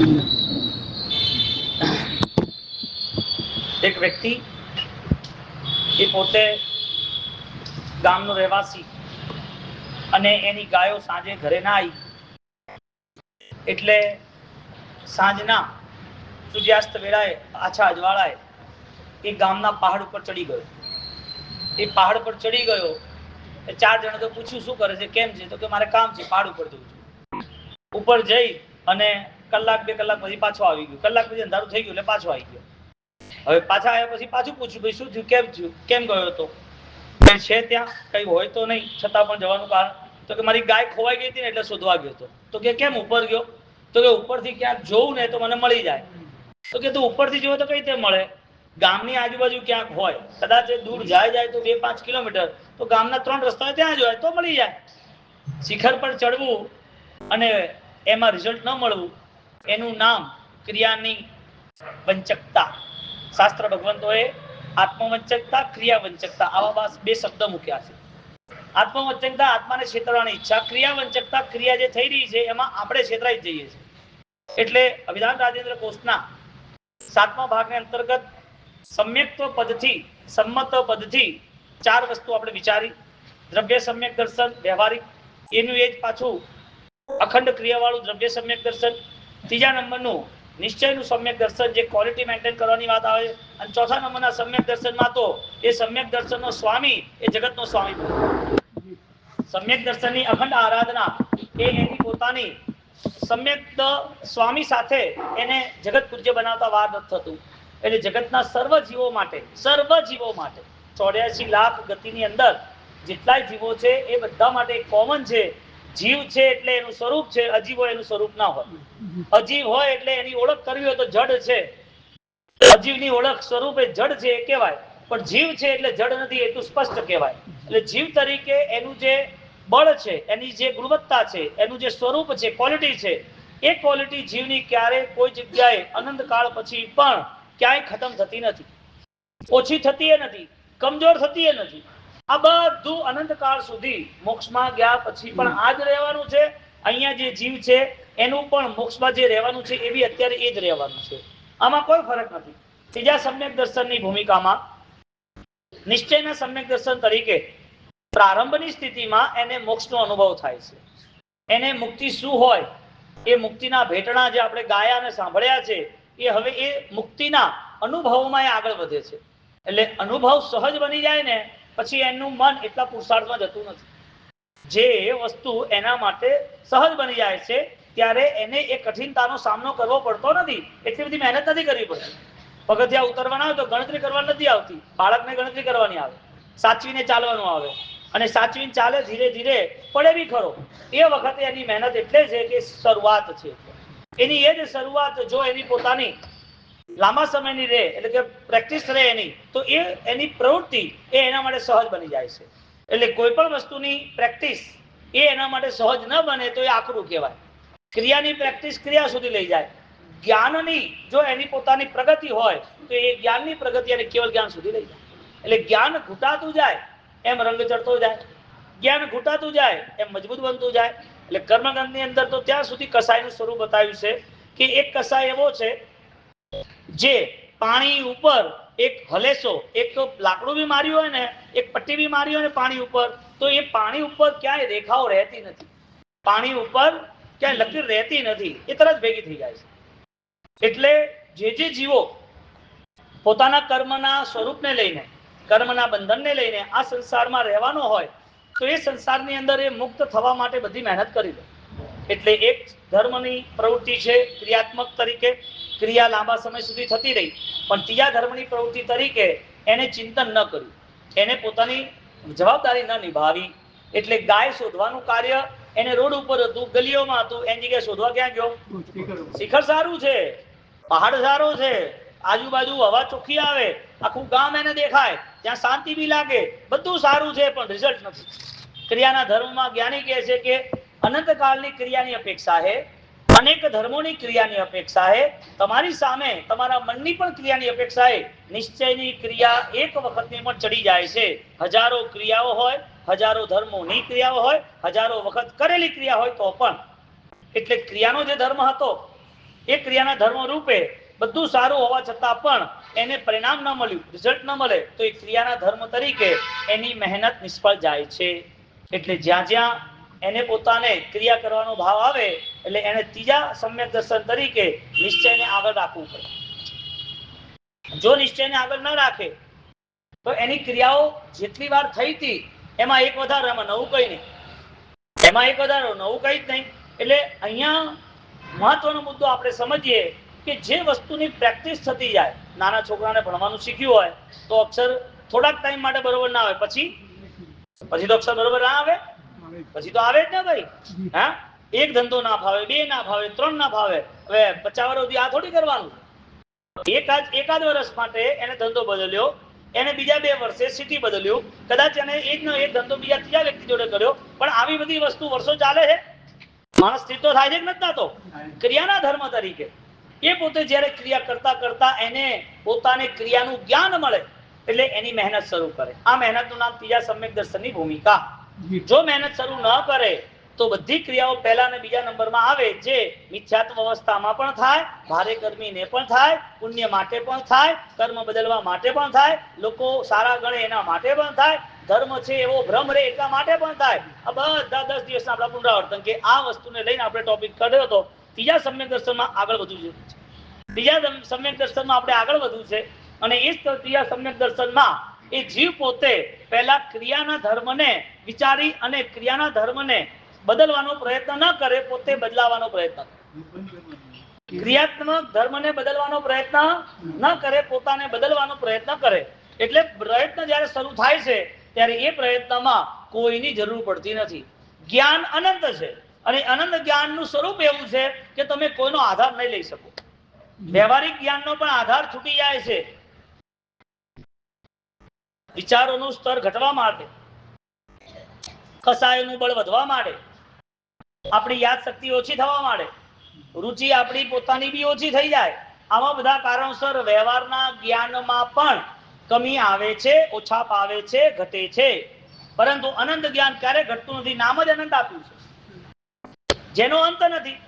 એક વ્યક્તિ એ પોતે ગામનો રહેવાસી અને એની ગાયો સાંજે ઘરે ના આવી એટલે સાંજના સૂર્યાસ્ત વેળાએ આછા અજવાળાએ એ ગામના પહાડ ઉપર ચડી ગયો. એ પહાડ પર ચડી ગયો. ચાર જણા તો પૂછ્યું શું કરે છે, કેમ છે, તો કે મારે કામ છે, પહાડ ઉપર જવું છે. ઉપર જઈ અને કલાક બે કલાક પછી પાછો આવી ગયો. કલાક પછી અંધારું થઈ ગયું એટલે પાછો આવી ગયો. હવે પાછા આવ્યા પછી પાછું પૂછ્યું, ભાઈ શું થયું, કેમ ગયો હતો? છે ત્યાં કઈ હોય તો નહીં, છતાં પણ જવાનું કારણ? તો કે મારી ગાય ખોવાઈ ગઈ હતી ને એટલે શોધવા ગયો હતો. તો કે કેમ ઉપર ગયો? તો કે ઉપરથી ક્યાંક જોઉં ને તો મને મળી જાય. તો કે તું ઉપરથી જોવે તો કઈ રીતે મળે? ગામની આજુબાજુ ક્યાંક હોય, કદાચ દૂર જાય તો 2-5 કિલોમીટર, તો ગામના 3 રસ્તા ત્યાં જ હોય તો મળી જાય. શિખર પર ચડવું અને એમાં રિઝલ્ટ ન મળવું, એનું નામ ક્રિયાની વંચકતા. શાસ્ત્ર ભગવંતોએ આત્મવંચકતા, ક્રિયાવંચકતા આવા બે શબ્દ મૂક્યા છે. આત્મવંચકતા આત્માને છેતરવાની ઈચ્છા, ક્રિયાવંચકતા ક્રિયા જે થઈ રહી છે એમાં આપણે છેતરાઈ જઈએ છીએ. એટલે અભિધાન રાજેન્દ્ર કોષના 7મા ભાગને અંતર્ગત સમ્યક્ત્વ પદથી, સંમત પદથી 4 વસ્તુ આપણે વિચારી. દ્રવ્ય સમ્યક દર્શન વ્યવહારિક, એનું એ જ પાછું અખંડ ક્રિયાવાળું દ્રવ્ય સમ્યક દર્શન. ત્રીજા નંબરનું નિશ્ચયનું સમ્યક દર્શન, જે ક્વોલિટી મેન્ટેન કરવાની વાત આવે. અને ચોથા નંબરના સમ્યક દર્શનમાં તો એ સમ્યક દર્શનનો સ્વામી એ જગતનો સ્વામી બને. સમ્યક દર્શનની અખંડ આરાધના એ એની પોતાની સમ્યક સ્વામી સાથે એને જગત પૂજ્ય બનાવતા વાર નથી થતું. એટલે જગતના સર્વ જીવો માટે 84 લાખ ગતિની અંદર જેટલા જીવો છે એ બધા માટે કોમન છે. જીવ છે એટલે એનું સ્વરૂપ છે, અજીવ હોય એનું સ્વરૂપ ના હોય. અજીવ હોય એટલે એની ઓળખ કરવી હોય તો જડ છે. અજીવની ઓળખ સ્વરૂપ એ જડ છે એ કહેવાય, પણ જીવ છે એટલે જડ નથી એટલું સ્પષ્ટ કહેવાય. એટલે જીવ તરીકે એનું જે બળ છે, એની જે ગુણવત્તા છે, એનું જે સ્વરૂપ છે, ક્વોલિટી છે, એ ક્વોલિટી જીવની ક્યારેય કોઈ જગ્યાએ અનંત કાળ પછી પણ ક્યાંય ખતમ થતી નથી, ઓછી થતી નથી, કમજોર થતી નથી. આ બધું અનંત કાળ સુધી મોક્ષમાં ગયા પછી પણ આ જ રહેવાનું છે. અહીંયા જે જીવ છે એનું પણ મોક્ષમાં જે રહેવાનું છે એ બી અત્યારે એ જ રહેવાનું છે. આમાં કોઈ ફરક નથી. ત્રીજા સમ્યક દર્શનની ભૂમિકામાં નિશ્ચયના સમ્યક દર્શન તરીકે પ્રારંભની સ્થિતિમાં એને મોક્ષનો અનુભવ થાય છે. એને મુક્તિ શું હોય એ મુક્તિના ભેટણા જે આપણે ગાયા અને સાંભળ્યા છે એ હવે એ મુક્તિના અનુભવમાં એ આગળ વધે છે. એટલે અનુભવ સહજ બની જાય ને પછી એનું મન એટલા પુરુષાર્થમાં જતું નથી. જે વસ્તુ એના માટે સહજ બની જાય છે ત્યારે એને એ કઠિનતાનો સામનો કરવો પડતો નથી. એટલી બધી મહેનત નથી કરવી પડતી. પગથિયા ઉતરવાના આવે તો ગણતરી કરવા નથી આવતી. બાળકને ગણતરી કરવાની આવે, સાચવીને ચાલવાનું આવે, અને સાચવીને ચાલે ધીરે ધીરે પડે બી ખરો. એ વખતે એની મહેનત એટલે છે કે શરૂઆત છે. એની એ જ શરૂઆત જો એની પોતાની લાંબા સમયની રહે, એટલે કે પ્રેક્ટિસ રહે એની, તો એ એની પ્રવૃત્તિ એ એના માટે સહજ બની જાય છે. એટલે કોઈ પણ વસ્તુની પ્રેક્ટિસ એ એના માટે સહજ ન બને તો એ આકરું કહેવાય. ક્રિયાની પ્રેક્ટિસ ક્રિયા સુધી લઈ જાય. જ્ઞાનની જો એની પોતાની પ્રગતિ હોય તો એ જ્ઞાનની પ્રગતિ એને કેવળ જ્ઞાન સુધી લઈ જાય. એટલે જ્ઞાન ઘૂંટાતું જાય એમ રંગ ચડતો જાય, જ્ઞાન ઘૂંટાતું જાય એમ મજબૂત બનતું જાય. એટલે કર્મગંધની અંદર તો ત્યાં સુધી કસાયનું સ્વરૂપ બતાવ્યું છે કે એક કસાય એવો છે જે પાણી ઉપર એક હલેસો, એક લાકડું બી માર્યું હોય ને, એક પટ્ટી બી મારી હોય ને પાણી ઉપર, તો એ પાણી ઉપર ક્યાંય રેખાઓ રહેતી નથી. પાણી ઉપર ક્યાંય લકીર રહેતી નથી, એ તરત ભેગી થઈ જાય છે. એટલે જે જીવો પોતાના કર્મના સ્વરૂપને લઈને, કર્મના બંધનને લઈને આ સંસારમાં રહેવાનો હોય તો એ સંસારની અંદર એ મુક્ત થવા માટે બધી મહેનત કરી દે. એટલે એક ધર્મની પ્રવૃત્તિ છે ક્રિયાત્મક તરીકે, ક્રિયા લાંબા સમય સુધી થતી રહી, પણ ત્રીજા ધર્મની પ્રવૃત્તિ તરીકે એને ચિંતન ન કર્યું, એને પોતાની જવાબદારી ન નિભાવી. એટલે ગાય શોધવાનું કાર્ય એને રોડ ઉપર હતું, ગલીઓમાં હતું, એની જગ્યાએ શોધવા ક્યાં ગયો? શિખર સારું છે, પહાડ સારો છે, આજુબાજુ હવા ચોખ્ખી આવે, આખું ગામ એને દેખાય, ત્યાં શાંતિ બી લાગે, બધું સારું છે, પણ રિઝલ્ટ નથી. ક્રિયાના ધર્મમાં જ્ઞાની કહે છે કે અનંતકાળની ક્રિયાની અપેક્ષા છે, અનેક ધર્મોની ક્રિયાની અપેક્ષા છે, તમારી સામે તમારા મનની પણ ક્રિયાની અપેક્ષા છે. નિશ્ચયની ક્રિયા એક વખતની પણ ચડી જાય છે. હજારો ક્રિયાઓ હોય, હજારો ધર્મોની ક્રિયાઓ હોય, હજારો વખત કરેલી ક્રિયા હોય તો પણ. એટલે ક્રિયાનો જે ધર્મ હતો એ ક્રિયાના ધર્મ રૂપે બધું સારું હોવા છતાં પણ એને પરિણામ ન મળ્યું, રિઝલ્ટ ન મળે, તો એ ક્રિયાના ધર્મ તરીકે એની મહેનત નિષ્ફળ જાય છે. એટલે જ્યાં જ્યાં એને પોતાને ક્રિયા કરવાનો ભાવ આવે એટલે એને ત્રીજા સમ્યક દર્શન તરીકે નિશ્ચયને આગળ રાખવું પડે. જો નિશ્ચયને આગળ ન રાખે તો એની ક્રિયાઓ જેટલી વાર થઈ હતી એમાં એક વધારો, એમાં નવું કઈ નહીં, એમાં એક વધારો, નવું કઈ જ નહીં. એટલે અહીંયા મહત્વનો મુદ્દો આપણે સમજીએ કે જે વસ્તુની પ્રેક્ટિસ થતી જાય, નાના છોકરાને ભણવાનું શીખ્યું હોય તો અક્ષર થોડાક ટાઈમ માટે બરોબર ના આવે, પછી તો અક્ષર બરોબર ના આવે, પછી તો આવે જ ને ભાઈ. હા, એક ધંધો ના ફાવે, બે ના ફાવે, ત્રણ ના ફાવે, હવે 50 વર્ષ સુધી આ થોડી કરવાનું. એકાદ વર્ષ માટે એને ધંધો બદલ્યો, એને બીજા 2 વર્ષે સિટી બદલ્યું, કદાચ એને એક ધંધો બીજા ત્રીજા વ્યક્તિ જોડે કર્યો, પણ આવી બધી વસ્તુ વર્ષો ચાલે છે. માણસ સ્થિર તો થાય છે કે નથી થતો? ક્રિયાના ધર્મ તરીકે એ પોતે જ્યારે ક્રિયા કરતા કરતા એને પોતાને ક્રિયાનું જ્ઞાન મળે એટલે એની મહેનત શરૂ કરે. આ મહેનતનું નામ ત્રીજા સમ્યક દર્શનની ભૂમિકા. જો મહેનત શરૂ ન કરે તો બધી ક્રિયાઓ પહેલા અને બીજા નંબરમાં આવે, જે મિથ્યાત્વ અવસ્થામાં પણ થાય, ભારે કર્મીને પણ થાય, પુણ્ય માટે પણ થાય, કર્મ બદલવા માટે પણ થાય, લોકો સારા ગણે એના માટે પણ થાય, ધર્મ છે એવો ભ્રમ રહે એટલા માટે પણ થાય. આ બધા 10 દિવસના આપણા પુનરાવર્તન કે આ વસ્તુને લઈને આપણે ટોપિક કર્યો હતો. ત્રીજા સમ્યક દર્શનમાં આગળ વધવું છે. ત્રીજા સમ્યક દર્શનમાં આપણે આગળ વધવું છે અને એ ત્રીજા સમ્યક દર્શનમાં એ જીવ પોતે પહેલા ક્રિયાના ધર્મને વિચારી અને ક્રિયાના ધર્મને બદલવાનો પ્રયત્ન ન કરે, પોતે બદલાવાનો પ્રયત્ન કરે. ક્રિયાત્મક ધર્મને બદલવાનો પ્રયત્ન ન કરે, પોતાને બદલવાનો પ્રયત્ન કરે. એટલે પ્રયત્ન જ્યારે શરૂ થાય છે ત્યારે એ પ્રયત્નમાં કોઈની જરૂર પડતી નથી. જ્ઞાન અનંત છે અને અનંત જ્ઞાનનું સ્વરૂપ એવું છે કે તમે કોઈનો આધાર નહીં લઈ શકો. વ્યવહારિક જ્ઞાનનો પણ આધાર છૂટી જાય છે. વિચારોનું સ્તર ઘટવા માટે, કસાયોનું બળ વધવા માટે, આપણી યાદ શક્તિ ઓછી થવા માંડે, રુચિ આપણી પોતાની બી ઓછી થઈ જાય. આવા બધા કારણોસર વ્યવહારના જ્ઞાનમાં પણ કમી આવે છે, ઓછાપ આવે છે, ઘટે છે. પરંતુ અનંત જ્ઞાન ક્યારે ઘટતું નથી. નામ જ અનંત આપ્યું છે, જેનો અંત નથી.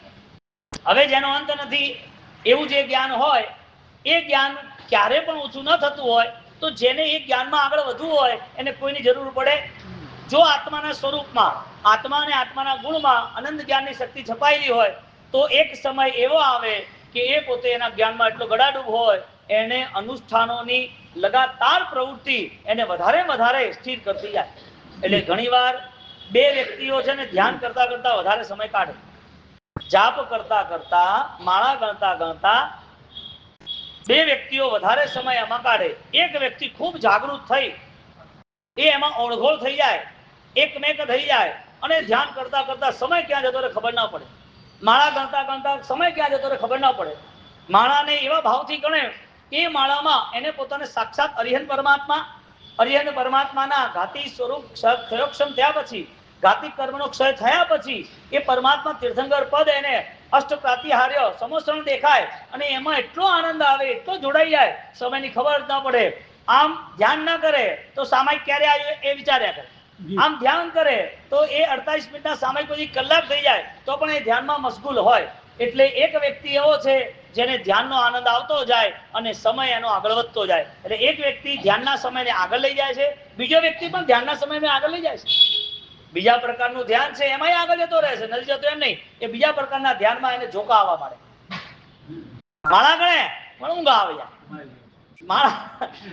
હવે જેનો અંત નથી એવું જે જ્ઞાન હોય એ જ્ઞાન ક્યારે પણ ઓછું ન થતું હોય, તો જેને એ જ્ઞાનમાં આગળ વધવું હોય એને કોઈની જરૂર પડે. જો આત્માના સ્વરૂપમાં, આત્મા અને આત્માના ગુણમાં અનંત જ્ઞાનની શક્તિ છપાયેલી હોય તો એક સમય એવો આવે કે એ પોતે એના જ્ઞાનમાં એટલો ગડાડૂબ હોય, એને અનુષ્ઠાનોની લગાતાર પ્રવૃત્તિ એને વધારે સ્થિર કરતી જાય. એટલે ઘણીવાર 2 વ્યક્તિઓ છે ને ધ્યાન કરતા કરતા વધારે સમય કાઢે, જાપ કરતા કરતા, માળા ગણતા ગણતા 2 વ્યક્તિઓ વધારે સમય એમાં કાઢે. એક વ્યક્તિ ખૂબ જાગૃત થઈ એ એમાં ઓળઘોળ થઈ જાય, એકમેક થઈ જાય અને ધ્યાન કરતા કરતા સમય ક્યાં જતો રહે ખબર ના પડે. માળા ગણતા ગણતા સમય ક્યાં જતો રહે ખબર ના પડે. માળાને એવા ભાવથી ગણે એ માળામાં એને પોતાને સાક્ષાત અરિહંત પરમાત્માના ઘાતી સ્વરૂપ ક્ષયોક્ષમ થયા પછી, ઘાતી કર્મનો ક્ષય થયા પછી એ પરમાત્મા તીર્થંકર પદ એને અષ્ટ પ્રાતિહાર્ય સમોસરણ દેખાય અને એમાં એટલો આનંદ આવે, એટલો જોડાઈ જાય, સમયની ખબર જ ના પડે. આમ ધ્યાન ના કરે તો સામાયિક ક્યારે આવ્યો એ વિચાર્યા કરે. આમ ધ્યાન કરે તો એ 48 મિનિટના સામાયિક પછી કલાક થઈ જાય તો પણ એ ધ્યાનમાં મશગુલ હોય. એટલે એક વ્યક્તિ એવો છે જેને ધ્યાનનો આનંદ આવતો જાય અને સમય એનો આગળ વધતો જાય. એટલે એક વ્યક્તિ ધ્યાનના સમયને આગળ લઈ જાય છે, બીજો વ્યક્તિ પણ ધ્યાનના સમયને આગળ લઈ જાય છે. બીજા પ્રકારનું ધ્યાન છે એમાંય આગળ જતો રહે છે, નથી જતો એમ નહીં. એ બીજા પ્રકારના ધ્યાનમાં એને ઝોકા આવવા માંડે. માળા ગણે પણ ઊંઘ આવે જાય,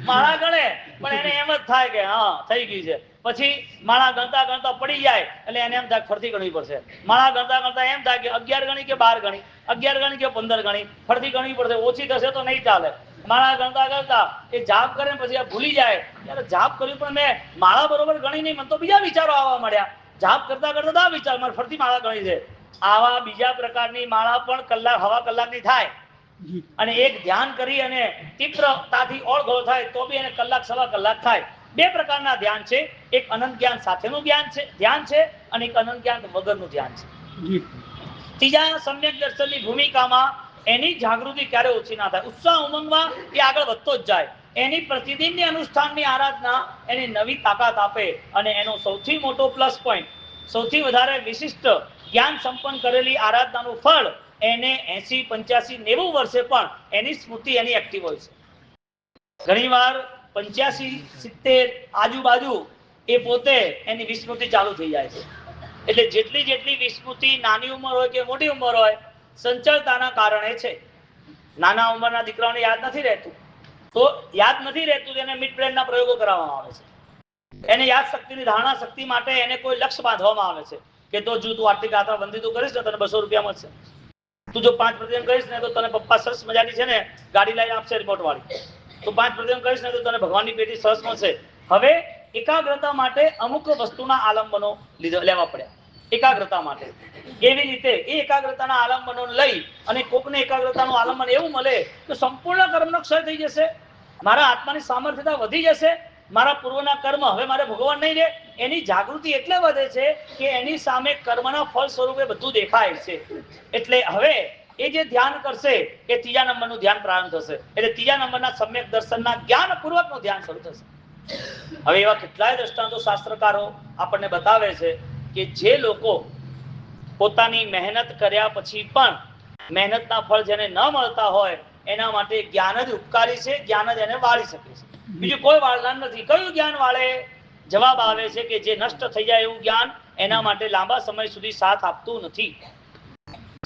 માળા ગણે પણ એને એમ જ થાય કે હા થઈ ગઈ છે. પછી માળા ગણતા ગણતા પડી જાય એટલે એને એમ થાય ફરતી ગણવી પડશે. માળા ગણતા ગણતા એમ થાય કે 11 ગણી કે 12 ગણી, 11 ગણી કે 15 ગણી, ફરતી ગણવી પડશે, ઓછી થશે તો નહીં ચાલે. માળા ગણતા ગણતા એ જાપ કરે પછી આ ભૂલી જાય, ત્યારે જાપ કર્યું પણ મેં માળા બરોબર ગણી નહીં, મને તો બીજા વિચારો આવવા મળ્યા. જાપ કરતા કરતા આ વિચાર મારે ફરતી માળા ગણી છે. આવા બીજા પ્રકારની માળા પણ હવા કલાકની થાય અને એક ધ્યાન કરી અને તીવ્રતાથી ઓળઘોળ થાય તો બી એને કલાક સવા કલાક થાય. 2 પ્રકારના ધ્યાન છે, એક અનંત જ્ઞાન સાથેનું ધ્યાન છે અને એક અનંત જ્ઞાન વગરનું ધ્યાન છે. ત્રીજા સમ્યક દર્શનની ભૂમિકામાં એની જાગૃતિ ક્યારે ઓછી ના થાય, ઉત્સાહ ઉમંગમાં એ આગળ વધતો જ જાય. એની પ્રતિદિનની અનુષ્ઠાનની આરાધના એને નવી તાકાત આપે અને એનો સૌથી મોટો પ્લસ પોઈન્ટ, સૌથી વધારે વિશિષ્ટ જ્ઞાન સંપન્ન કરેલી આરાધનાનું ફળ એને 80, 85, 90 વર્ષે પણ એની સ્મૃતિ એની એક્ટિવ હોય છે. ઘણીવાર 85, 70 આજુબાજુ એ પોતે એની વિસ્મૃતિ ચાલુ થઈ જાય છે. એટલે જેટલી વિસ્મૃતિ નાની ઉંમર હોય કે મોટી ઉંમર હોય, સંચળતાના કારણે છે. નાના ઉંમરના દીકરાઓને યાદ નથી રહેતું, તો યાદ નથી રહેતું એને મિડ બ્રેનના પ્રયોગો કરાવવામાં આવે છે. એને યાદ શક્તિની ધારણા શક્તિ માટે એને કોઈ લક્ષ્ય બાંધવામાં આવે છે કે તો જો તું આર્થિક આત્મા બંધી તું કરીશ ને તને 200 રૂપિયા મળશે. તું જો 5% કરીશ ને તો તને પપ્પા સરસ મજાની છે ને ગાડી લઈને આપશે રિમોટ વાળી. તું 5% કરીશ ને તો તને ભગવાનની પેટી સરસ મળશે. હવે એકાગ્રતા માટે અમુક વસ્તુના આલંબનો લેવા પડ્યા એકાગ્રતા માટે. એવી રીતે એ એકાગ્રતાના આલંબનો લઈ અને કોકને એકાગ્રતાનું આલંબન એવું મળે તો સંપૂર્ણ કર્મનો ક્ષય થઈ જશે, મારા આત્માની સામર્થ્યતા વધી જશે, મારા પૂર્વના કર્મ હવે મારે ભગવાન નહીં રહે. એની જાગૃતિ એટલે વધે છે કે એની સામે કર્મના ફળ સ્વરૂપે બધું દેખાય છે. એટલે હવે એ જે ધ્યાન કરશે એ ત્રીજા નંબરનું ધ્યાન પ્રારંભ થશે. એટલે ત્રીજા નંબરના સમ્યક દર્શનના જ્ઞાનપૂર્વકનું ધ્યાન શરૂ થશે. હવે એવા કેટલાય દ્રષ્ટાંતો શાસ્ત્રકારો આપણને બતાવે છે કે જે લોકો પોતાની મહેનત કર્યા પછી પણ મહેનતના ફળ જેને ન મળતા હોય એના માટે જ્ઞાન જ ઉપકારી છે, જ્ઞાન જ એને વાળી શકે છે, બીજું કોઈ વાળનાર નથી. કયું જ્ઞાન વાળે? જવાબ આવે છે કે જે નષ્ટ થઈ જાય એવું જ્ઞાન એના માટે લાંબા સમય સુધી સાથ આપતું નથી.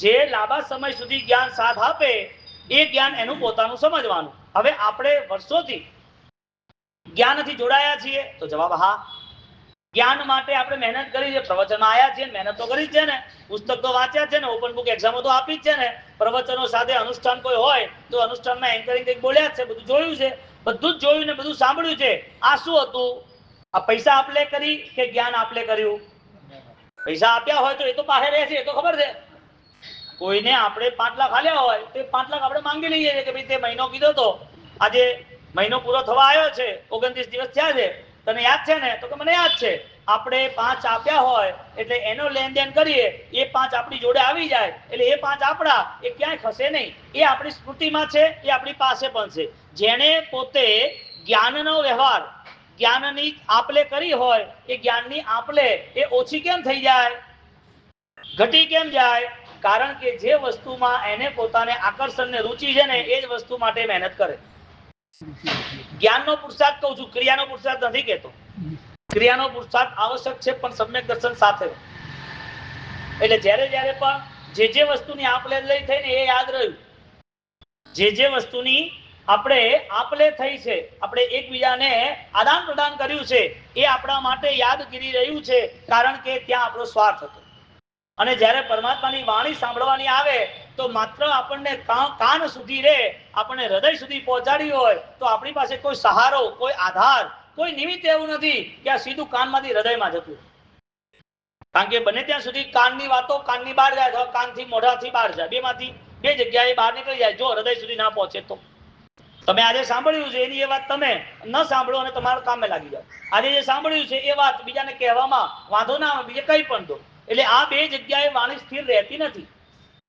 જે લાંબા સમય સુધી જ્ઞાન સાથ આપે એ જ્ઞાન એનું પોતાનું સમજવાનું. હવે આપણે વર્ષોથી જ્ઞાનથી જોડાયા છીએ તો જવાબ હા. જ્ઞાન માટે આપણે મહેનત કરી છે, પ્રવચનો આયા છે, મહેનત તો કરી છે ને, પુસ્તક તો વાંચ્યા છે ને, ઓપન બુક એક્ઝામો તો આપી જ છે ને, પ્રવચનો સાથે અનુષ્ઠાન કોઈ હોય તો અનુષ્ઠાનમાં એન્કરિંગ કંઈક બોલ્યા જ છે, બધું જોયું છે, બધું જ જોયું ને બધું સાંભળ્યું છે. આ શું હતું? આ પૈસા આપલે કરી કે જ્ઞાન આપલે કર્યું? પૈસા આપ્યા હોય તો એ તો પાસે રહે છે, એ તો ખબર છે. કોઈને આપણે 5 લાખ આલ્યા હોય તો 5 લાખ આપણે માંગી લઈએ કે ભાઈ તે મહિનો કીધો તો આજે મહિનો પૂરો થવા આવ્યો છે, 29 દિવસ થયા છે, તને યાદ છે ને? તો કે મને યાદ છે. આપણે 5 આપ્યા હોય એટલે એનો લેનદેન કરીએ, એ 5 આપણી જોડે આવી જાય એટલે એ 5 આપણા, એ ક્યાંય ખસે નહીં. એ આપણી સ્મૃતિમાં છે, એ આપણી પાસે પણ છે. જેણે પોતે જ્ઞાનનો વ્યવહાર, જ્ઞાનની આપલે કરી હોય એ જ્ઞાનની આપલે એ ઓછી કેમ થઈ જાય, ઘટી કેમ જાય? કારણ કે જે વસ્તુમાં એને પોતાને આકર્ષણ ને રુચિ છે ને એ જ વસ્તુ માટે મહેનત કરે. જ્ઞાનનો પુરુષાર્થ કહું છું, ક્રિયાનો પુરુષાર્થ નથી કહેતો. ક્રિયાનો પુરુષાર્થ આવશ્યક છે પણ સમ્યક દર્શન સાથે. એટલે જ્યારે જ્યારે પણ જે વસ્તુની આપલે લઈ થઈને એ યાદ રહ્યું, જે વસ્તુની આપણે આપલે થઈ છે, આપણે એકબીજાને આદાન પ્રદાન કર્યું છે, એ આપણા માટે યાદગીરી રહ્યું છે, કારણ કે ત્યાં આપણો સ્વાર્થ હતો. અને જ્યારે પરમાત્માની વાણી સાંભળવાની આવે તો માત્ર આપણને કાન સુધી રે, આપણને હૃદય સુધી પહોંચાડી હોય તો આપણી પાસે કોઈ સહારો, કોઈ આધાર, કોઈ નિમિત્ત એવું નથી કે આ સીધું કાનમાંથી હૃદયમાં જતું. કારણ કે બને ત્યાં સુધી કાનની વાતો કાનની બહાર જાય અથવા કાનથી મોઢાથી બહાર જાય, બેમાંથી બે જગ્યાએ બહાર નીકળી જાય. જો હૃદય સુધી ના પહોંચે તો તમે આજે સાંભળ્યું છે એની એ વાત તમે ન સાંભળો અને તમારા કામે લાગી જાઓ. આજે જે સાંભળ્યું છે એ વાત બીજાને કહેવામાં વાંધો ના આવે, બીજે કંઈ પણ દો. એટલે આ બે જગ્યાએ વાણી સ્થિર રહેતી નથી.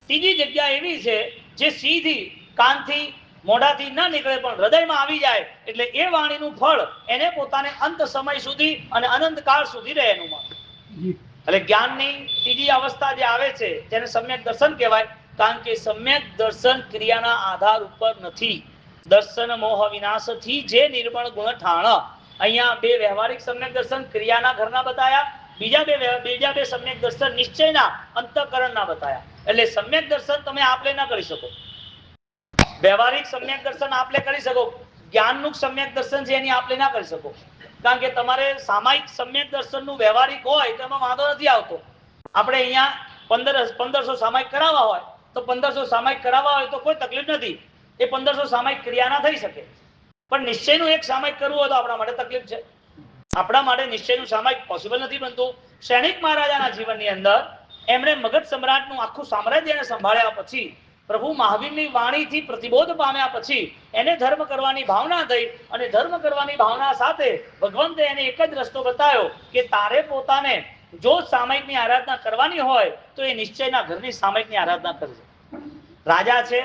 ત્રીજી જગ્યા એવી છે જે સીધી કાનથી મોઢાથી ન નીકળે પણ હૃદયમાં આવી જાય, એટલે એ વાણીનું ફળ એને પોતાને અંત સમય સુધી અને અનંતકાળ સુધી રહે એનું માન. એટલે જ્ઞાનની ત્રીજી અવસ્થા જે આવે છે તેને સમ્યક દર્શન કહેવાય. કારણ કે સમ્યક દર્શન ક્રિયાના આધાર ઉપર નથી. દર્શન મોહ વિનાશથી જે નિર્મળ ગુણ ઠાણ. અહીંયા બે વ્યવહારિક સમ્યક દર્શન ક્રિયાના ઘરના બતાયા, બીજા બે સમ્યક દર્શન નિશ્ચયના અંતઃકરણના બતાયા. એટલે સમ્યક દર્શન તમે આપલે ના કરી શકો, વ્યવહારિક સમ્યક દર્શન આપલે કરી શકો, જ્ઞાનનું સમ્યક દર્શન છે એની આપલે ના કરી શકો. કારણ કે તમારે સામાયિક સમ્યક દર્શનનું વ્યવહારિક હોય તો એમાં વાંધો નથી આવતો. આપણે અહીંયા 1500 સામાયિક કરાવવા હોય તો 1500 સામાયિક કરાવવા હોય તો કોઈ તકલીફ નથી. એ 1500 સામાયિક ક્રિયા ના થઈ શકે. પણ નિશ્ચયનું એક સામાયિક કરવું હોય તો આપણા માટે તકલીફ છે. આપણા માટે નિશ્ચયનું સામાયિક પોસિબલ નથી બનતું. સૈનિક મહારાજાના જીવનની અંદર એમણે મગધ સમ્રાટનું આખું સામ્રાજ્યને સંભાળ્યા પછી, પ્રભુ મહાવીરની વાણીથી પ્રતિબોધ પામ્યા પછી એને ધર્મ કરવાની ભાવના થઈ અને ધર્મ કરવાની ભાવના સાથે ભગવંતે એને એક જ રસ્તો બતાવ્યો કે તારે પોતાને જો સામાયિકની આરાધના કરવાની હોય તો એ નિશ્ચયના ઘરની સામાયિકની આરાધના કરજે. રાજા છે,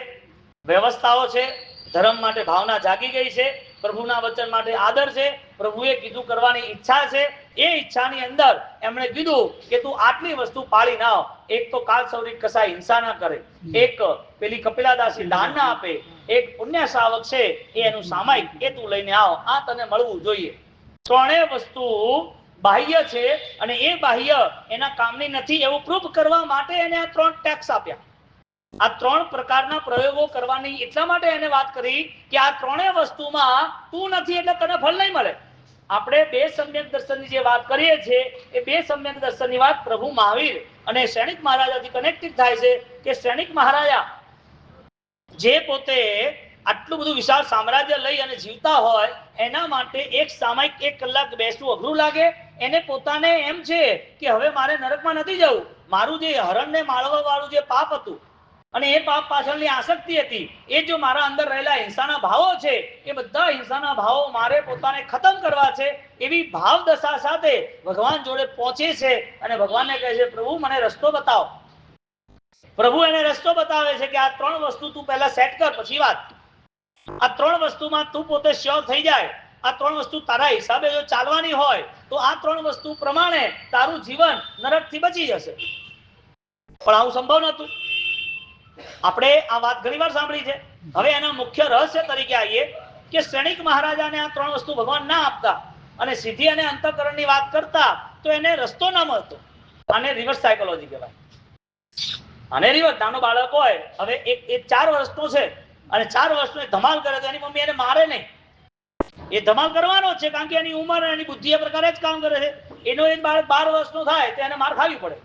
વ્યવસ્થાઓ છે, ધર્મ માટે ભાવના જાગી ગઈ છે, પ્રભુના વચન માટે આદર છે, પ્રભુએ કીધું કરવાની ઈચ્છા છે, એ ઈચ્છાની અંદર એમણે કીધું કે તું આટલી વસ્તુ પાળી ના આવ. એક તો કાળ સૌરિક કસાય હિંસા ના કરે, એક પેલી કપિલાદાસી દાન ના આપે, એક પુણ્ય શ્રાવક છે એ એનું સામાયિક એ તું લઈને આવ, આ તને મળવું જોઈએ. ત્રણેય વસ્તુ બાહ્ય છે અને એ બાહ્ય એના કામની નથી એવું પ્રૂફ કરવા માટે એને આ 3 ટેક્સ આપ્યા. આ 3 પ્રકારના પ્રયોગો કરવાની એટલા માટે એને વાત કરી કે આ ત્રણેય વસ્તુમાં તું નથી એટલે તને ફળ નહીં મળે. આપણે 2 સમ્યક દર્શનની જે વાત કરીએ છીએ એ 2 સમ્યક દર્શનની વાત પ્રભુ મહાવીર અને શ્રેણિક મહારાજાથી કનેક્ટેડ થાય છે કે શ્રેણિક મહારાજા જે પોતે આટલું બધું વિશાળ સામ્રાજ્ય લઈ અને જીવતા હોય એના માટે એક સામાયિક 1 કલાક બેસવું અઘરું લાગે. એને પોતાને એમ છે કે હવે મારે નરકમાં નથી જવું, મારું જે હરણને માળવા વાળું જે પાપ હતું અને એ પાપ પાછળની આસક્તિ હતી, એ જો મારા અંદર રહેલા હિંસાના ભાવો છે એ બધા હિંસાના ભાવો મારે પોતાને ખતમ કરવા છે એવી ભાવ દશા સાથે ભગવાન જોડે પહોંચે છે અને ભગવાનને કહે છે પ્રભુ મને રસ્તો બતાવો. પ્રભુ એને રસ્તો બતાવે છે કે આ 3 વસ્તુ તું પહેલા સેટ કર, પછી વાત. આ 3 વસ્તુમાં તું પોતે શ્યોર થઈ જાય, આ 3 વસ્તુ તારા હિસાબે જો ચાલવાની હોય તો આ 3 વસ્તુ પ્રમાણે તારું જીવન નરકથી બચી જશે. પણ આવું સંભવ નહોતું. આપણે આ વાત ઘણીવાર સાંભળી છે. હવે એના મુખ્ય રહસ્ય તરીકે આવીએ કે શ્રેણિક મહારાજાને આ 3 વસ્તુ ભગવાન ના આપતા અને સીધી અને અંતઃકરણની વાત કરતા તો એને રસ્તો ના મળતો. આને રિવર્સ સાયકોલોજી કહેવાય. અને રિવર્સ, નાનો બાળક હોય, હવે એક 4 વર્ષનો છે અને 4 વર્ષનો ધમાલ કરે તો એની મમ્મી એને મારે નહીં. એ ધમાલ કરવાનો છે કારણ કે એની ઉંમર એની બુદ્ધિ એ પ્રકારે જ કામ કરે છે. એનો એક બાળક 12 વર્ષનો થાય તો એને માર ખાવી પડે,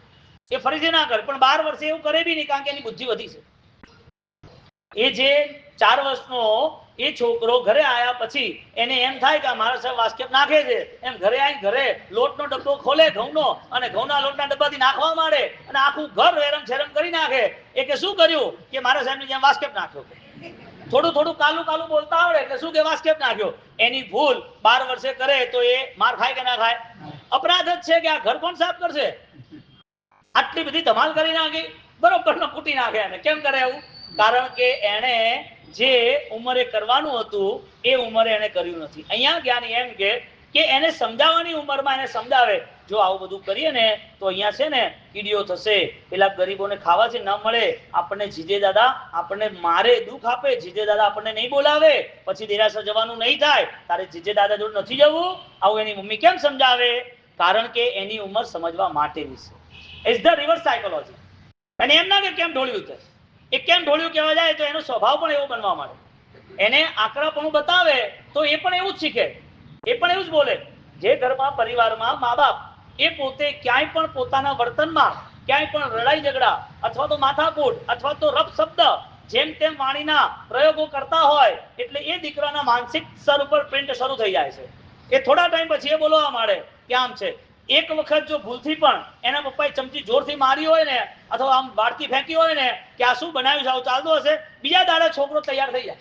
એ ફરીથી ના કરે. પણ 12 વર્ષે એવું કરે બી નહીં કારણ કે એની બુદ્ધિ વધી છે. એ જે 4 વર્ષનો એ છોકરો ઘરે આવ્યા પછી એને એમ થાય કે મારા સાહેબ વાસ્કેપ નાખે છે, એમ ઘરે આવીને ઘરે લોટનો ડબ્બો ખોલે ઘઉંનો અને ઘઉંના લોટના ડબ્બાથી નાખવા માંડે અને આખું ઘર વેરમ છેરમ કરી નાખે. એ કે શું કર્યું કે મારા સાહેબની જેમ વાસ્કેપ નાખ્યો. થોડું થોડું કાલું કાલું બોલતા આવડે એટલે શું કે વાસ્કેપ નાખ્યો. એની ભૂલ 12 વર્ષે કરે તો એ માર ખાય કે ના ખાય? અપરાધ જ છે કે આ ઘર કોણ સાફ કરશે? આટલી બધી ધમાલ કરી નાખી, બરોબર કૂટી નાખે. એને કેમ કરે એવું? કારણ કે એને જે ઉંમરે કરવાનું હતું એ ઉંમરે એને કર્યું નથી. અહીંયા જ્ઞાની એમ કે એને સમજાવવાની ઉંમરમાં એને સમજાવે જો આવું બધું કરીએ ને તો અહીંયા છે ને કીડીઓ થશે, પેલા ગરીબોને ખાવા છે ન મળે, આપણને જીજે દાદા આપણને મારે, દુઃખ આપે, જીજે દાદા આપણને નહીં બોલાવે, પછી દેરાસર જવાનું નહીં થાય, તારે જીજે દાદા જોડે નથી જવું. આવું એની મમ્મી કેમ સમજાવે? કારણ કે એની ઉંમર સમજવા માટેની છે. It's the reverse psychology. અને એમ ના કે કેમ ઢોળ્યું છે, એ કેમ ઢોળ્યું કહેવા જાય તો એનો સ્વભાવ પણ એવો બનવા માંડે. એને આકરાપણું બતાવે તો એ પણ એવું જ શીખે, એ પણ એવું જ બોલે. જે ઘરમાં પરિવારમાં મા બાપ એ પોતે ક્યાંય પણ પોતાના વર્તનમાં ક્યાંય પણ લડાઈ ઝઘડા અથવા તો માથાકૂટ અથવા તો રફ શબ્દ જેમ તેમ વાણીના પ્રયોગો કરતા હોય એટલે એ દીકરાના માનસિક સ્તર ઉપર પ્રિન્ટ શરૂ થઈ જાય છે. એ થોડા ટાઈમ પછી એ બોલવા માંડે કે આમ છે. એક વખત જો ભૂલથી પણ એના પપ્પાએ ચમચી જોરથી મારી હોય ને અથવા આમ વાડકી ફેંકી હોય ને કે આ શું બનાવ્યું છે, આવું ચાલતું હશે, બીજા દાડે છોકરો તૈયાર થઈ જાય.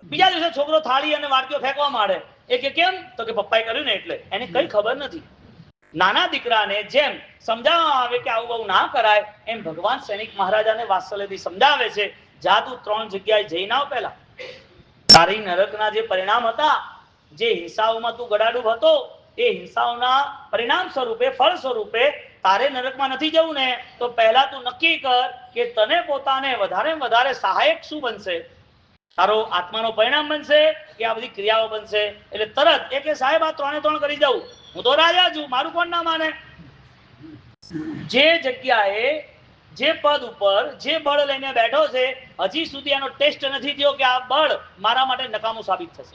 બીજા દિવસે છોકરો થાળી અને વાડકીઓ ફેંકવા માંડે. એ કે કેમ? તો કે પપ્પાએ કર્યું ને એટલે. એને કઈ ખબર નથી. નાના દીકરાને જેમ સમજાવવામાં આવે કે આવું બહુ ના કરાય એમ ભગવાન શ્રેણિક મહારાજાને વાત્સલ્યથી સમજાવે છે. જાદુ 3 જગ્યાએ જઈને આવ. પહેલા તારી નરકના જે પરિણામ હતા, જે હિંસાઓમાં તું ગડાડૂબ હતો, એ હિંસાઓના પરિણામ સ્વરૂપે, ફળ સ્વરૂપે તારે નરકમાં નથી જવું ને તો પહેલા તું નક્કી કર કે તને પોતાને વધારે સહાયક શું બનશે? તારો આત્માનો પરિણામ બનશે કે આ બધી ક્રિયાઓ બનશે? એટલે તરત એ કે સાહેબ આ 3 કરી દઉં, હું તો રાજા છું, મારું કોણ ના માને? જે જગ્યાએ જે પદ ઉપર જે બળ લઈને બેઠો છે હજી સુધી એનો ટેસ્ટ નથી થયો કે આ બળ મારા માટે નકામું સાબિત થશે.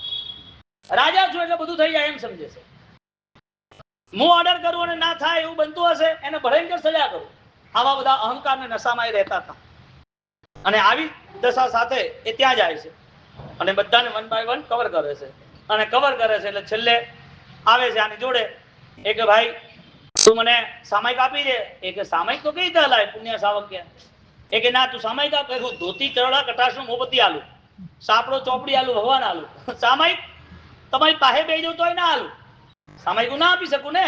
રાજા છું એટલે બધું થઈ જાય એમ સમજે છે. હું ઓર્ડર કરું અને ના થાય એવું બનતું હશે એને ભયંકર સજા કરું. આવા બધા અહંકારને નશામાં રહેતા હતા અને આવી દશા સાથે એ ત્યાં જાય છે અને બધાને 1 બાય 1 કવર કરે છે. અને કવર કરે છે એટલે છેલ્લે આવે છે આની જોડે. એ કે ભાઈ તું મને સામાયિક આપી દે. એ કે સામાયિક તો કઈ રીતે હલાય? પુણ્ય સાવક કે. એ કે ના તું સામાયિક આપ. ધોતી ચરડા કટાશનું મોમબત્તી આલું, સાપડો ચોપડી આલું, ભગવાન આલું. સામાયિક તમારી પાસે બેસી જવું તોય ના આલું. સામાયિક ના આપી શકું ને.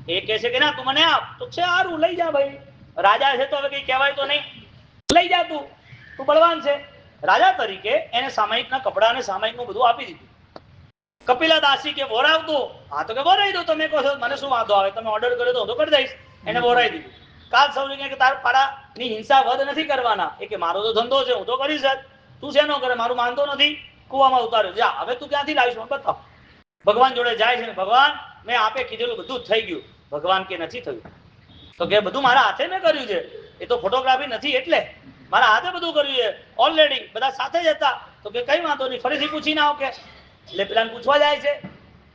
એ કહે છે કે ના તું મને આપ. તો છે સારું, લઈ જા ભાઈ. રાજા છે તો હવે કઈ કહેવાય તો નહીં, લઈ જા તું બળવાન છે. રાજા તરીકે એને સામાયિકના કપડા અને સામાયિકનું બધું આપી દીધું. કપિલા દાસી કે વોરાવ દો, હા તો કે વોરાઈ દો, તમે કહો છો મને શું વાંધો આવે, તમે ઓર્ડર કર્યો તો હું તો કરી દઈશ. એને વોરાઈ દીધું. કાલ સૌરી કે તાર પાડાની હિંસા વધ નથી કરવાના. એ કે મારો તો ધંધો છે, હું તો કરીશ જ, તું શેનો કરે, મારું માનતો નથી, કુવામાં ઉતાર્યો, જા હવે તું ક્યાંથી લાવીશ બતાવ. ભગવાન જોડે જાય છે, ભગવાન મેં આપે કીધેલું બધું થઈ ગયું. ભગવાન કે નથી થયું. તો કે બધું મારા હાથે મેં કર્યું છે, એ તો ફોટોગ્રાફી નથી એટલે મારા હાથે બધું કર્યું છે ઓલરેડી, બધા સાથે જ હતા. તો કે કઈ વાંધો નહીં, ફરીથી પૂછીને આવો. કે એટલે પેલાને પૂછવા જાય છે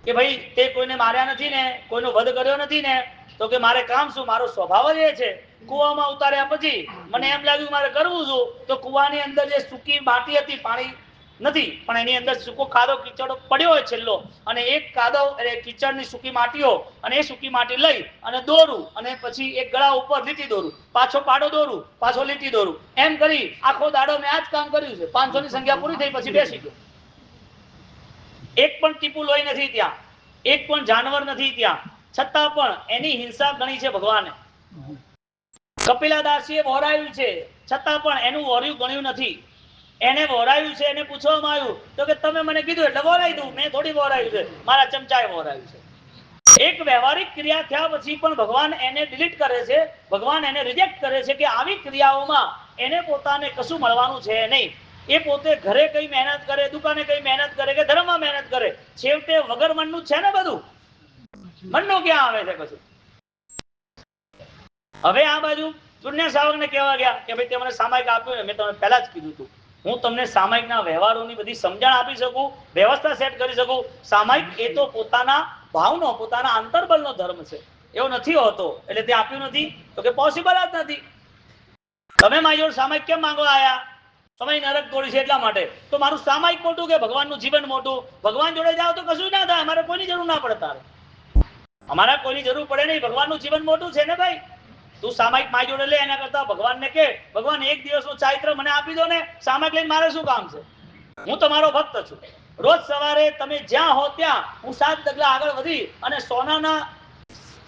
કે ભાઈ તે કોઈને માર્યા નથી ને, કોઈનો વધ કર્યો નથી ને? તો કે મારે કામ શું, મારો સ્વભાવ જ એ છે. કુવામાં ઉતાર્યા પછી મને એમ લાગ્યું મારે કરવું શું, તો કુવાની અંદર જે સૂકી માટી હતી, પાણી નથી, પણ એની અંદર સૂકો કાદો કીચડો પડ્યો હોય છેલ્લો, અને એક કાદો કીચડની સૂકી માટીઓ, અને એ સૂકી માટી લઈ અને દોરું, અને પછી એક ગળા ઉપર લીટી દોરું, પાછો પાડો દોરું, પાછો લીટી દોરું, એમ કરી આખો દાડો મેં આ જ કામ કર્યું છે. 500 ની સંખ્યા પૂરી થઈ પછી બેસી ગયો. એક પણ ટીપું લોહી નથી ત્યાં, એક પણ જાનવર નથી ત્યાં, છતાં પણ એની હિંસા ગણી છે ભગવાને. કપિલા દાસીએ વહોરાયું છે, છતાં પણ એનું વહોર્યું ગણ્યું નથી. એને વહોરાયું છે, એને પૂછવામાં આવ્યું તો કે તમે મને કીધું એટલે વહોરાઈ દઉં, મેં થોડી વહોરાયું છે, મારા ચમચાએ વહોરાયું છે. એક વ્યવહારિક ક્રિયા થયા પછી પણ ભગવાન એને ડિલીટ કરે છે, ભગવાન એને રિજેક્ટ કરે છે કે આવી ક્રિયાઓમાં એને પોતાને કશું મળવાનું છે નહીં. એ પોતે ઘરે કઈ મહેનત કરે, દુકાને કઈ મહેનત કરે, કે ધર્મમાં મહેનત કરે, છેવટે વગર મનનું છે ને બધું. મનનું ક્યાં આવે છે કશું? હવે આ બાજુ પુણ્ય સાવકને કહેવા ગયા કે ભાઈ તે મને સામાયિક આપ્યું ને, મેં તમને પહેલા જ કીધું હતું, હું તમને સામાયિકના વ્યવહારોની બધી સમજણ આપી શકું, વ્યવસ્થા સેટ કરી શકું. સામાયિક એ તો પોતાના ભાવનો, પોતાના આંતરબળનો ધર્મ છે, એવો નથી હોતો. એટલે તે આપ્યું નથી તો કે પોસિબલ જ નથી. તમે મારી જોડે સામાયિક કેમ માંગવા આયા? સમય નરક તોડી છે એટલા માટે. તો મારું સામાયિક મોટું કે ભગવાનનું જીવન મોટું? ભગવાન જોડે જાઓ તો કશું ના થાય, અમારે કોઈની જરૂર ના પડે. તારે અમારા કોઈની જરૂર પડે નહીં, ભગવાનનું જીવન મોટું છે ને ભાઈ. તું સામાયિક મારી જોડે લે, એના કરતા ભગવાનને કે ભગવાન એક દિવસનું ચારિત્ર મને આપી દો ને, સામાયિક લઈને મારે શું કામ છે? હું તમારો ભક્ત છું. રોજ સવારે તમે જ્યાં હો ત્યાં હું 7 ડગલા આગળ વધી અને સોનાના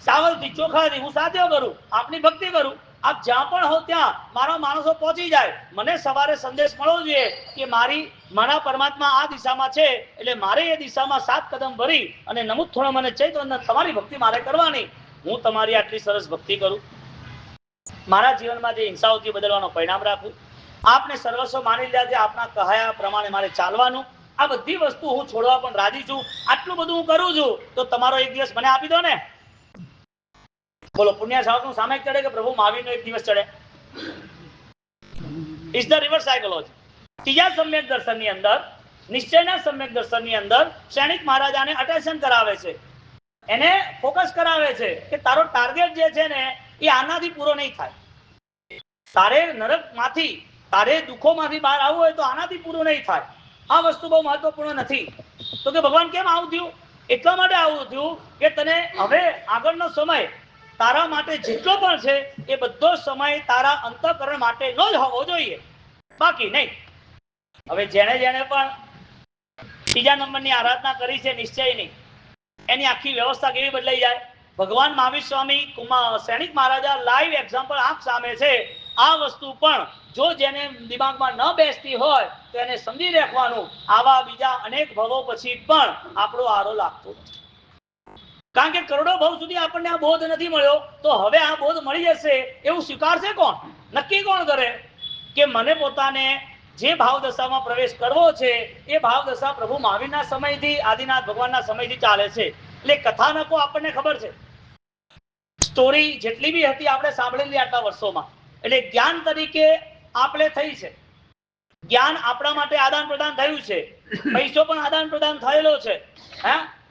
સાવલથી, ચોખાથી હું સાધ્યો કરું, આપની ભક્તિ કરું. આપ જ્યાં પણ હો ત્યાં મારા માણસો પહોંચી જાય. મને સવારે સંદેશ મળવો જોઈએ કે મારા પરમાત્મા આ દિશામાં છે, એટલે મારે એ દિશામાં 7 કદમ ભરી અને નમુદ થોડો મને ચૈતન્ય તમારી ભક્તિ મારે કરવાની. હું તમારી આટલી સરસ ભક્તિ કરું, મારા જીવનમાં જે હિંસાઓથી બદલવાનો પરિણામ રાખું, આપને સર્વસ્વ માની લીધા છે, આપના કહાયા પ્રમાણે મારે ચાલવાનું. આ બધી વસ્તુ હું છોડવા પણ રાજી છું. આટલું બધું હું કરું છું તો તમારો એક દિવસ મને આપી દો ને. બોલો, પુણ્ય સાવકનું સામાયિક ચડે કે પ્રભુ મહાવીરનો એક દિવસ ચડે? Is the reverse psychology. ત્રીજા સમ્યક દર્શનની અંદર, નિશ્ચયના સમ્યક દર્શનની અંદર શેણિક મહારાજાને અટેન્શન કરાવે છે, એને ફોકસ કરાવે છે કે તારો ટાર્ગેટ જે છે ને એ આનાથી પૂરો નહીં થાય. તારે નરકમાંથી, તારે દુઃખોમાંથી બહાર આવવું હોય તો આનાથી પૂરું નહીં થાય. આ વસ્તુ બહુ મહત્વપૂર્ણ નથી. તો કે ભગવાન કેમ આવું થયું? એટલા માટે આવું થયું કે તને હવે આગળનો સમય તારા માટે જેટલો પણ છે એ બધો સમય તારા અંતઃકરણ માટેનો જ હોવો જોઈએ, બાકી નહીં. હવે જેણે જેણે પણ ત્રીજા નંબરની આરાધના કરી છે નિશ્ચયની, એની આખી વ્યવસ્થા કેવી બદલાઈ જાય. ભગવાન મહાવીર સ્વામી, સૈનિક મહારાજા લાઈવ એક્ઝામ્પલ આંખ સામે છે. આ વસ્તુ પણ જો જેને દિમાગમાં ન બેસતી હોય તો એને સમજી રાખવાનું, આવા બીજા અનેક ભવો પછી પણ આપણો આરો લાગતો નથી. કારણ કે કરોડો ભવ સુધી આપણને આ બોધ નથી મળ્યો, તો હવે આ બોધ મળી જશે એવું સ્વીકારશે કોણ? નક્કી કોણ કરે કે મને પોતાને જે ભાવ દશામાં પ્રવેશ કરવો છે એ ભાવ દશા પ્રભુ મહાવીરના સમયથી, આદિનાથ ભગવાનના સમયથી ચાલે છે. એટલે કથાનકો આપણને ખબર છે, સ્ટોરી જેટલી બી હતી આપણે સાંભળેલી આટલા વર્ષોમાં, એટલે જ્ઞાન તરીકે આપણે થઈ છે. જ્ઞાન આપણા માટે આદાન પ્રદાન થયું છે, પૈસો પણ આદાન પ્રદાન થયેલો છે.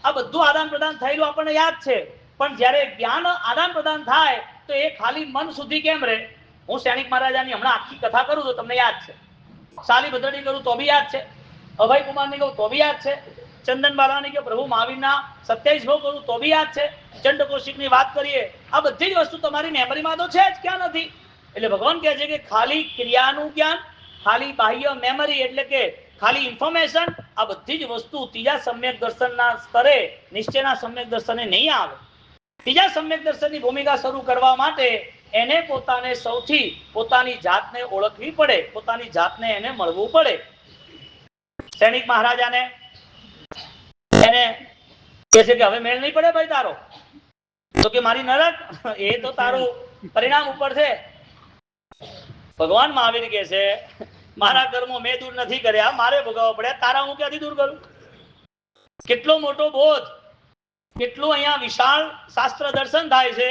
આ બધું આદાન પ્રદાન થયેલું આપણને યાદ છે. પણ જ્યારે જ્ઞાન આદાન પ્રદાન થાય તો એ ખાલી મન સુધી કેમ રહે? હું સૈનિક મહારાજાની હમણાં આખી કથા કરું તો તમને યાદ છે, સાલી ભદ્રડી કરું તો બી યાદ છે, અભય કુમારની કહું તો બી યાદ છે, ચંદન બાલાની કે પ્રભુ મહાવીરના 27 ભોગ કરું તો બી યાદ છે, ચંડ કૌશિકની વાત કરીએ, આ બધી જ વસ્તુ તમારી મેમરીમાં તો છે જ, ક્યાં નથી? એટલે ભગવાન કહે છે કે ખાલી ક્રિયાનું જ્ઞાન, ખાલી બાહ્ય મેમરી એટલે કે ખાલી ઇન્ફોર્મેશન, આ બધી જ વસ્તુ ત્રીજા સમ્યક દર્શનના સ્તરે, નિશ્ચયના સમ્યક દર્શને નહીં આવે. ત્રીજા સમ્યક દર્શનની ભૂમિકા શરૂ કરવા માટે એને પોતાને સૌથી પોતાની જાતને ઓળખવી પડે, પોતાની જાતને એને મળવું પડે. સૈનિક મહારાજાને એને કહે છે કે હવે મેળ નહીં પડે ભાઈ તારો, તો કે મારી નરક, એ તો તારું પરિણામ ઉપર છે. ભગવાન મહાવીર કહે છે મારા કર્મો મેં દૂર નથી કર્યા, મારે ભોગવવા પડ્યા, તારા હું ક્યાંથી દૂર કરું? કેટલો મોટો બોધ, કેટલું અહીંયા વિશાળ શાસ્ત્ર દર્શન થાય છે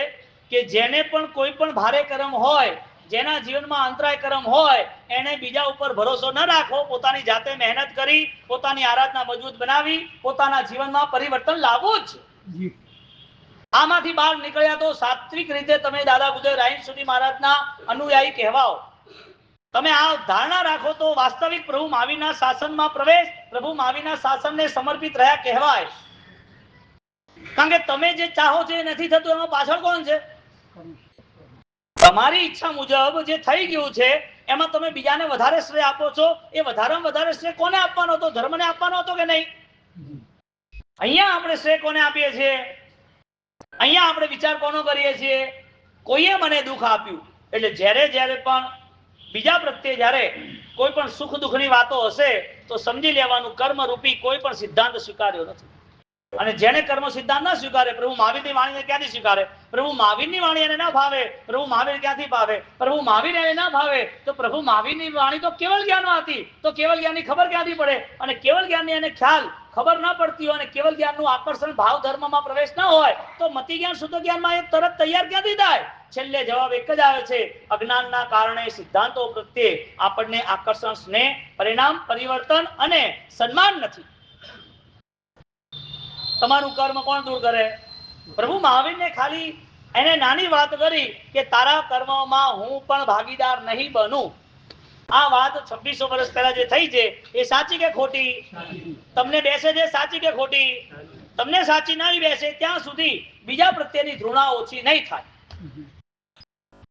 કે જેને પણ કોઈ પણ ભારે કર્મ હોય, જેના જીવનમાં અંતરાય કર્મ હોય, એને બીજા ઉપર ભરોસો ન રાખવો, પોતાની જાતે મહેનત કરી, પોતાની આરાધના મજબૂત બનાવી, પોતાના જીવનમાં પરિવર્તન લાવવું જ. આમાંથી બહાર નીકળ્યા તો સાત્વિક રીતે તમે દાદા ગુજર રાઈન સુધી મહારાજના અનુયાયી કહેવાઓ. તમે આ ધારણા રાખો તો વાસ્તવિક પ્રભુ મહાવીરના શાસનમાં પ્રવેશ, પ્રભુ મહાવીરના શાસનને સમર્પિત રહ્યા કહેવાય. કારણ કે તમે જે ચાહો છો એ નથી થતું, એમાં પાછળ કોણ છે? તમારી ઈચ્છા મુજબ જે થઈ ગયું છે એમાં તમે બીજાને વધારે શ્રેય આપો છો. એ વધારેમાં વધારે શ્રેય કોને આપવાનો હતો? ધર્મને આપવાનો હતો કે નહીં? અહીંયા આપણે શ્રેય કોને આપીએ છીએ? અહીંયા આપણે વિચાર કોનો કરીએ છીએ? કોઈએ મને દુઃખ આપ્યું એટલે જ્યારે પણ બીજા પ્રત્યે જ્યારે કોઈ પણ સુખ દુઃખની વાતો હશે તો સમજી લેવાનું કર્મરૂપી કોઈ પણ સિદ્ધાંત સ્વીકાર્યો નથી. અને જેને કર્મ સિદ્ધાંત ના સ્વીકારે, પ્રભુ મહાવીરની વાણીને ક્યાંથી સ્વીકારે? પ્રભુ મહાવીરની વાણી એને ના ભાવે, પ્રભુ મહાવીર ક્યાંથી ભાવે? પ્રભુ મહાવીર એને ના ભાવે તો પ્રભુ મહાવીરની વાણી તો કેવલ જ્ઞાનમાં હતી, તો કેવલ જ્ઞાનની ખબર ક્યાંથી પડે? અને કેવલ જ્ઞાનની એને ખ્યાલ ખબર ના પડતી હોય અને કેવલ જ્ઞાનનું આકર્ષણ ભાવ ધર્મમાં પ્રવેશ ના હોય તો મતિ જ્ઞાન શુદ્ધ જ્ઞાનમાં એ તરત તૈયાર ક્યાંથી થાય? છેલ્લે જવાબ એક જ આવે છે, અજ્ઞાનના કારણે સિદ્ધાંતો પ્રત્યે આપણને આકર્ષણ, સ્નેહ, પરિણામ, પરિવર્તન અને સન્માન નથી. તમારું કર્મ કોણ દૂર કરે? પ્રભુ મહાવીરને ખાલી એને નાની વાત કરી કે તારા કર્મમાં હું પણ ભાગીદાર નહીં બનું. આ વાત 2600 વર્ષ પહેલા જે થઈ છે એ સાચી કે ખોટી? તમને બેસે છે સાચી કે ખોટી? તમને સાચી નહીં બેસે ત્યાં સુધી બીજા પ્રત્યેની ઘૃણા ઓછી નહીં થાય.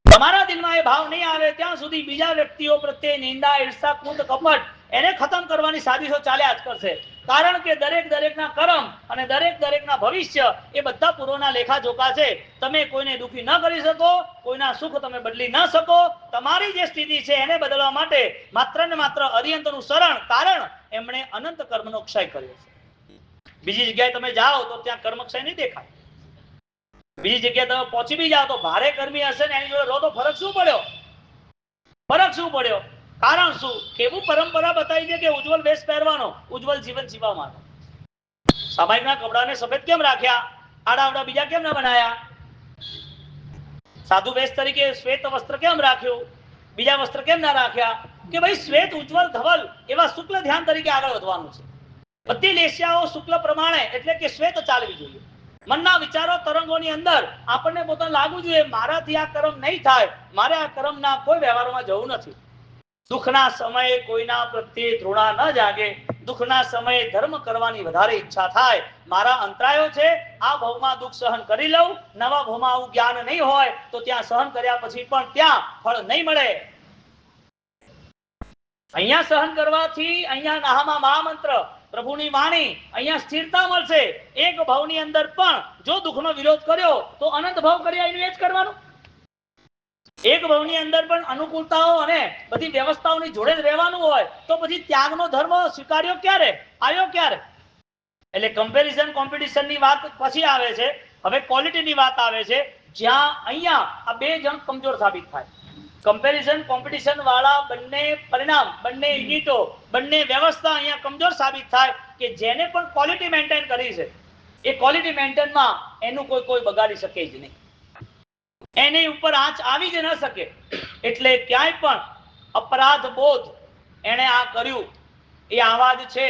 તમારા દિલમાં એ ભાવ નહીં આવે ત્યાં સુધી બીજા વ્યક્તિઓ પ્રત્યે નિંદા, ઈર્ષા, ક્રોધ, કપટ એને ખતમ કરવાની સાજિશો ચાલ્યા જ કરશે. કારણ કે દરેકના કર્મ અને દરેકના ભવિષ્ય એ બધા પૂર્વના લેખાજોખા છે. તમે કોઈને દુઃખી ન કરી શકો, કોઈના સુખ તમે બદલી ન શકો. તમારી જે સ્થિતિ છે એને બદલવા માટે માત્ર ને માત્ર અરિહંતનું શરણ, કારણ એમણે અનંત કર્મનો ક્ષય કર્યો છે. બીજી જગ્યાએ તમે જાઓ તો ત્યાં કર્મક્ષય નહીં દેખાય. બીજી જગ્યાએ તમે પહોંચી બી જાઓ તો ભારે કર્મી હશે ને એની જોડે રહો તો ફરક શું પડ્યો? કારણ શું? કેવું પરંપરા બતાવી છે કે ઉજ્જવલ વેશ પહેરવાનો, ઉજ્જવલ જીવન જીવવા માટે. સામાયિકના કપડાને સફેદ કેમ રાખ્યા? આડાવડા બીજા કેમ ના બનાયા? સાધુ વેશ તરીકે શ્વેત વસ્ત્ર કેમ રાખ્યું? બીજા વસ્ત્ર કેમ ના રાખ્યા? કે ભાઈ શ્વેત, ઉજ્જવલ, ધવલ એવા શુક્લ ધ્યાન તરીકે આગળ વધવાનું છે. બધી લેશિયાઓ શુક્લ પ્રમાણે એટલે કે શ્વેત ચાલવી જોઈએ. મનના વિચારો, તરંગોની અંદર આપણને પોતાને લાગવું જોઈએ મારાથી આ કર્મ નહીં થાય, મારે આ કર્મના કોઈ વ્યવહારોમાં જવું નથી. દુઃખના સમયે કોઈના પ્રત્યે ઘૃણા ન જાગે, દુઃખના સમયે ધર્મ કરવાની વધારે ઈચ્છા થાય. મારા અંતરાયો છે, આ ભવમાં દુઃખ સહન કરી લઉં, નવા ભવમાં આવું જ્ઞાન નહીં હોય તો ત્યાં સહન કર્યા પછી પણ ત્યાં ફળ નહીં મળે. અહીંયા સહન કરવાથી અહીંયા નાહમાં મહામંત્ર, પ્રભુની વાણી, અહીંયા સ્થિરતા મળશે. એક ભાવની અંદર પણ જો દુઃખનો વિરોધ કર્યો તો અનંત ભાવ કર્યા એનું એ જ કરવાનું. એક ભાવની અંદર પણ અનુકૂળતાઓ અને બધી વ્યવસ્થાઓની જોડે જ રહેવાનું હોય તો પછી ત્યાગનો ધર્મ સ્વીકાર્યો ક્યારે? આવ્યો ક્યારે? એટલે કમ્પેરિઝન, કોમ્પિટિશનની વાત પછી આવે છે. હવે ક્વોલિટીની વાત આવે છે, જ્યાં અહીંયા આ બે જણ કમજોર સાબિત થાય. કમ્પેરિઝન, કોમ્પિટિશન વાળા બંને પરિણામ, બંને યુનિટો, બંને વ્યવસ્થા અહીંયા કમજોર સાબિત થાય કે જેને પણ ક્વોલિટી મેન્ટેન કરી છે એ ક્વોલિટી મેન્ટેનમાં એનું કોઈ બગાડી શકે જ નહીં, એની ઉપર આંચ આવી જ ન શકે. એટલે ક્યાંય પણ અપરાધ બોધ એને આ કર્યું એ આવાજ છે,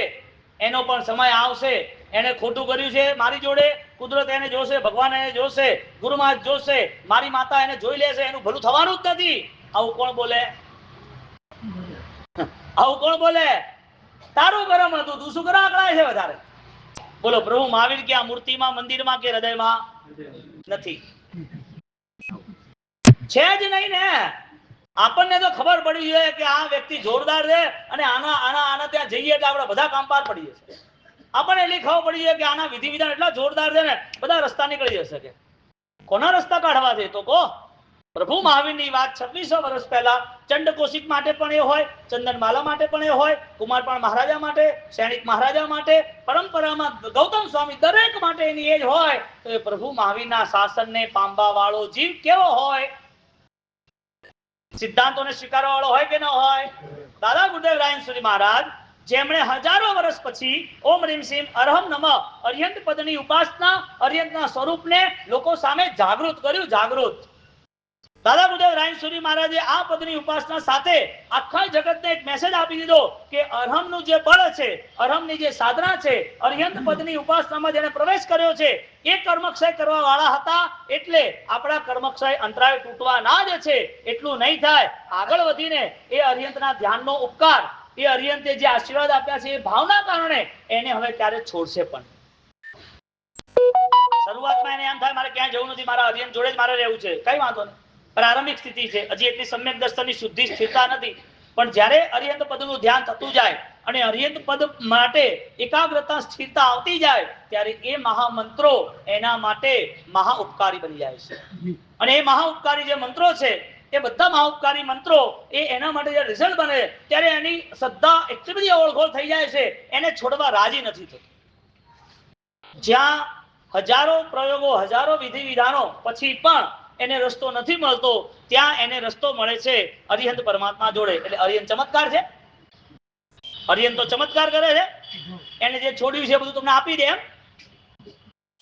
એનો પણ સમય આવશે. એને ખોટું કર્યું છે મારી જોડે, કુદરત એને જોશે, ભગવાન એને જોશે, ગુરુમાત જોશે, મારી માતા એને જોઈ લેશે, એનું ભલું થવાનું જ નથી. આવું કોણ બોલે? આવું કોણ બોલે? તારું કર્મ હતું, તું શું કરવા આકળાય છે વધારે? બોલો, પ્રભુ મહાવીર કે આ મૂર્તિમાં, મંદિરમાં કે હૃદયમાં નથી? છે જ નહીં ને. આપણને તો ખબર પડી જોઈએ કે આ વ્યક્તિ જોરદાર છે અને આના ત્યાં જઈએ એટલે આપણે બધા કામ પાર પડી જશે. આપણને એટલી ખબર પડી જાય કે આના વિધિ વિધાન એટલા જોરદાર છે ને બધા રસ્તા નીકળી જશે. કે કોના રસ્તા કાઢવા છે તો કહો? પ્રભુ મહાવીરની વાત 2600 વર્ષ પહેલા ચંડકોશિક માટે પણ એ હોય, ચંદનમાલા માટે પણ એ હોય, કુમારપાળ મહારાજા માટે, સૈનિક મહારાજા માટે, પરંપરામાં ગૌતમ સ્વામી દરેક માટે એની એ જ હોય. તો એ પ્રભુ મહાવીરના શાસનને પામવા વાળો જીવ કેવો હોય? સિદ્ધાંતોને સ્વીકારવા વાળો હોય કે ન હોય? દાદા ગુરુદેવ રાયસુરી મહારાજ જેમણે હજારો વર્ષ પછી ઓમ રીમ સીમ અરહમ નમઃ અર્યંત પદની ઉપાસના, અર્યંતના સ્વરૂપને લોકો સામે જાગૃત કર્યું. જાગૃત દાદા ગુરુદેવ રાયસુરી મહારાજે આ પદની ઉપાસના સાથે આખા જગતને એક મેસેજ આપી દીધો કે અરહમનું જે બળ છે, અરહમની જે સાધના છે, અર્યંત પદની ઉપાસનામાં જેને પ્રવેશ કર્યો છે એ કર્મક્ષય કરવા વાળા હતા. એટલે આપણા કર્મક્ષય અંતરાય તૂટવાના જ છે. એટલું નહીં થાય, આગળ વધીને એ અર્યંતના ધ્યાનનો ઉપકાર, એ અર્યંતે જે આશીર્વાદ આપ્યા છે એ ભાવના કારણે એને હવે ક્યારે છોડશે પણ. શરૂઆતમાં એને એમ થાય મારે ક્યાંય જવું નથી, મારા અર્યંત જોડે જ મારે રહેવું છે, કઈ વાંધો નહીં. પ્રારંભિક સ્થિતિ છે, હજી એટલી સમ્યક દર્શનની શુદ્ધિ સ્થિરતા નથી. પણ જ્યારે અર્યંત પદનું ધ્યાન થતું જાય અને અર્યંત પદ માટે એકાગ્રતા સ્થિરતા આવતી જાય ત્યારે એ મહામંત્રો એના માટે મહા ઉપકારી બની જાય છે. અને એ મહા ઉપકારી જે મંત્રો છે એ બધા મહા ઉપકારી મંત્રો એ એના માટે જે રિઝલ્ટ બને ત્યારે એની શ્રદ્ધા એટલી બધી ઓળઘોળ થઈ જાય છે, એને છોડવા રાજી નથી થતું. જ્યાં હજારો પ્રયોગો, હજારો વિધિ વિધાનો પછી પણ એને રસ્તો નથી મળતો, ત્યાં એને રસ્તો મળે છે અરિહંત પરમાત્મા જોડે. એટલે અરિહંત ચમત્કાર છે. અરિહંત તો ચમત્કાર કરે છે. એને જે છોડ્યું છે બધું તમને આપી દે.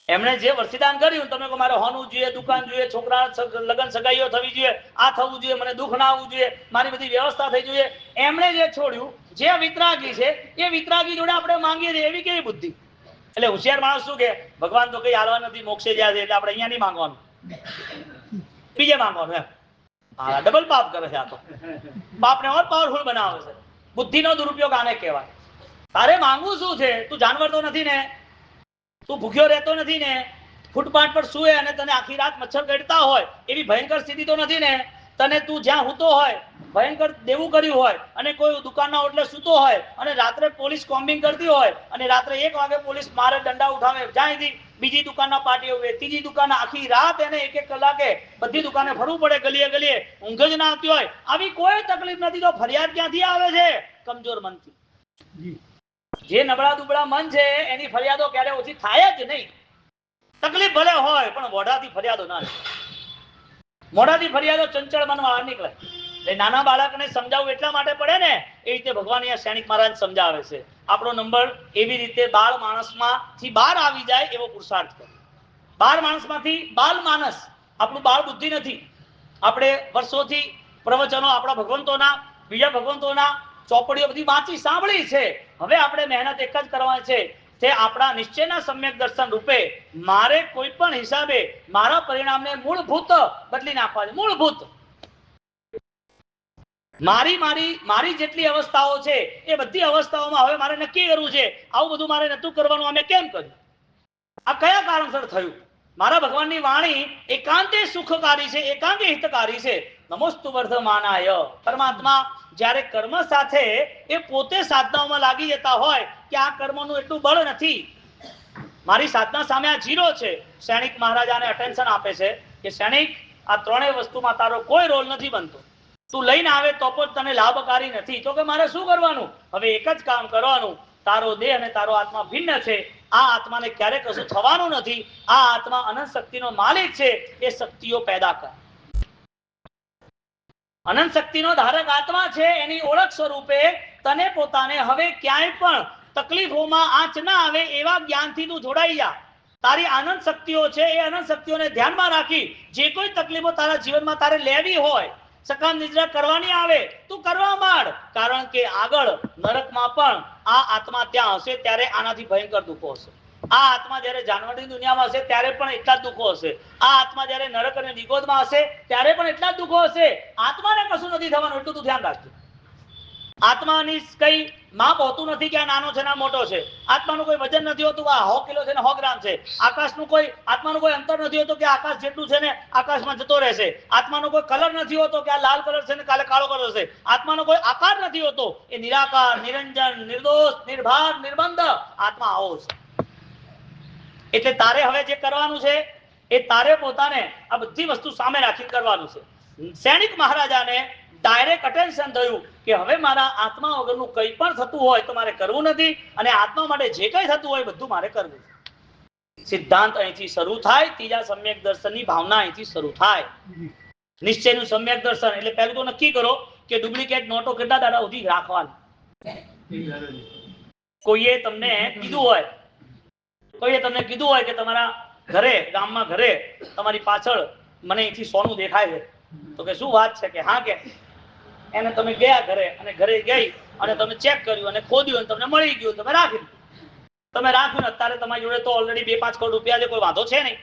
એમણે જે વર્ષિદાન કર્યું, તમે કહો મારે હોનું જોઈએ, દુકાન જોઈએ, છોકરા લગ્ન સગાઈઓ થવી જોઈએ, આ થવું જોઈએ, મને દુઃખ ના આવવું જોઈએ, મારી બધી વ્યવસ્થા થઈ જોઈએ. એમણે જે છોડ્યું, જે વિતરાગી છે એ વિતરાગી જોડે આપણે માંગીએ છીએ. એવી કેવી બુદ્ધિ? એટલે હોશિયાર માણસ શું કે ભગવાન તો કઈ હાલવા નથી, મોક્ષે જ્યાં છે એટલે આપણે અહીંયા નહીં માંગવાનું, બીજે માંગવાનું. એમ હા, ડબલ પાપ કરે છે. આ તો પાપને ઓર પાવરફુલ બનાવે છે. બુદ્ધિનો દુરુપયોગ આને કહેવાય. તારે માંગવું શું છે? તું જાનવર તો નથી ને, તું ભૂખ્યો રહેતો નથી ને, ફૂટપાથ પર સુએ અને તને આખી રાત મચ્છર કરડતા હોય એવી ભયંકર સ્થિતિ તો નથી ને, તને તું જ્યાં સૂતો હોય, ભયંકર દેવું કર્યું હોય અને કોઈ દુકાનના ઓટલે સૂતો હોય અને રાત્રે પોલીસ કોમ્બિંગ કરતી હોય અને રાત્રે 1 વાગે પોલીસ મારે દંડા ઉઠાવે, જ્યાંથી બીજી દુકાનના પાટીઓ હોય, ત્રીજી દુકાનના, આખી રાત એને 1-1 કલાકે બધી દુકાને ફરવું પડે, ગલીએ ગલીએ, ઊંઘ જ ના આવતી હોય. આવી કોઈ તકલીફ નથી તો ફરિયાદ ક્યાંથી આવે છે? કમજોર મનથી. જે નબળા દુબળા મન છે એની ફરિયાદો ક્યારે ઓછી થાય જ નહીં. તકલીફ ભલે હોય પણ મોઢાથી ફરિયાદો ના નીકળે. મોઢાથી ફરિયાદો ચંચળ મન વાળા નીકળે. એટલે નાના બાળકને સમજાવવું એટલા માટે પડે ને, એ રીતે ભગવાન અહીંયા સૈનિક મહારાજ સમજાવે છે. આપણો નંબર એવી રીતે બાળ માણસમાંથી બહાર આવી જાય એવો પુરુષાર્થ કરો. બાળ માણસમાંથી બાલ માનસ, આપણું બાળ બુદ્ધિ નથી. આપણે વર્ષોથી પ્રવચનો આપણા ભગવંતોના, બીજા ભગવંતોના ચોપડીઓ બધી વાંચી સાંભળી છે. હવે આપણે મહેનત એક જ કરવાની છે, તે આપણા નિશ્ચયના સમ્યક દર્શન રૂપે મારે કોઈ પણ હિસાબે મારા પરિણામને મૂળભૂત બદલી નાખવા છે. મૂળભૂત મારી જેટલી અવસ્થાઓ છે એ બધી અવસ્થાઓમાં હવે મારે નક્કી કરવું છે, આવું બધું મારે નતું કરવાનું, અમે કેમ કર્યું, આ કયા કારણસર થયું. મારા ભગવાનની વાણી એકાંતે સુખકારી છે, એકાંતે હિતકારી છે. નમોસ્તુ વર્ધમાનાય. પરમાત્મા જ્યારે કર્મ સાથે એ પોતે સાધનાઓમાં લાગી જતા હોય કે આ કર્મનું એટલું બળ નથી, મારી સાધના સામે આ જીરો છે. સૈનિક મહારાજાને અટેન્શન આપે છે કે સૈનિક, આ ત્રણેય વસ્તુમાં તારો કોઈ રોલ નથી બનતો, તું લઈને આવે તો પણ તને લાભકારી નથી. તો કે મારે શું કરવાનું? હવે એક જ કામ કરવાનું, તારો દેહ અને તારો આત્મા ભિન્ન છે, આ આત્માને ક્યારે કશું થવાનું નથી, આ આત્મા અનંત શક્તિનો માલિક છે, એ શક્તિઓ પેદા કર. અનંત શક્તિનો ધારક આત્મા છે, એની ઓળખ સ્વરૂપે તને પોતાને હવે ક્યાંય પણ તકલીફોમાં આંચ ના આવે એવા જ્ઞાનથી તું જોડાઈ જા. તારી આનંદ શક્તિઓ છે, એ અનંત શક્તિઓને ધ્યાનમાં રાખી જે કોઈ તકલીફો તારા જીવનમાં તારે લેવી હોય, સકામ નિદ્રા કરવાની આવે, તું કરવા માંડ. કારણ કે આગળ નરકમાં પણ આ આત્મા ત્યાં હશે ત્યારે આનાથી ભયંકર દુઃખો હશે. આ આત્મા જ્યારે જાનવરની દુનિયામાં હશે ત્યારે પણ એટલા જ દુઃખો હશે. આ આત્મા જ્યારે નરક અને નિગોદમાં હશે ત્યારે પણ એટલા જ દુઃખો હશે. આત્માને કશું નથી થવાનું, એટલું તું ધ્યાન રાખજો. આત્માની કઈ માપ હોતું નથી કે આ નાનો છે ને મોટો છે. આત્માનું કોઈ વજન નથી હોતું આ 100 કિલો છે ને 100 ગ્રામ છે. આકાશનું કોઈ, આત્માનું કોઈ અંતર નથી હોતું કે આકાશ જેટલું છે ને આકાશમાં જતો રહેશે. આત્માનો કોઈ કલર નથી હોતો કે આ લાલ કલર છે ને કાલે કાળો કલર છે. આત્માનો કોઈ આકાર નથી હોતો, એ નિરાકાર, નિરંજન, નિર્દોષ, નિર્ભાર, નિર્બંધ આત્મા આવો છે. એટલે તારે હવે જે કરવાનું છે એ તારે પોતાને આ બધી વસ્તુ સામે રાખીને કરવાનું છે. સૈનિક મહારાજાને ડાયરેક્ટ અટેન્શન થયું કે હવે મારા આત્મા વગરનું કંઈ પણ થતું હોય તો મારે કરવું નથી, અને આત્મા માટે જે કંઈ થતું હોય બધું મારે કરવું. સિદ્ધાંત અહીંથી શરૂ થાય. ત્રીજા સમ્યક દર્શનની ભાવના અહીંથી શરૂ થાય. નિશ્ચયનું સમ્યક દર્શન એટલે પહેલું તો નક્કી કરો કે ડુપ્લિકેટ નોટો કેટલા દાડા સુધી રાખવાની. કોઈએ તમને કીધું હોય કે તમારા ઘરે, ગામમાં ઘરે તમારી પાછળ મને અહીંથી સોનું દેખાય છે, તો કે શું વાત છે? કે હા, કે એને તમે ગયા ઘરે, અને ઘરે ગઈ અને તમે ચેક કર્યું અને ખોદ્યું અને તમને મળી ગયું, તમે રાખ્યું. અત્યારે તમારી જોડે તો ઓલરેડી 2-5 કરોડ રૂપિયા છે, કોઈ વાંધો છે નહીં.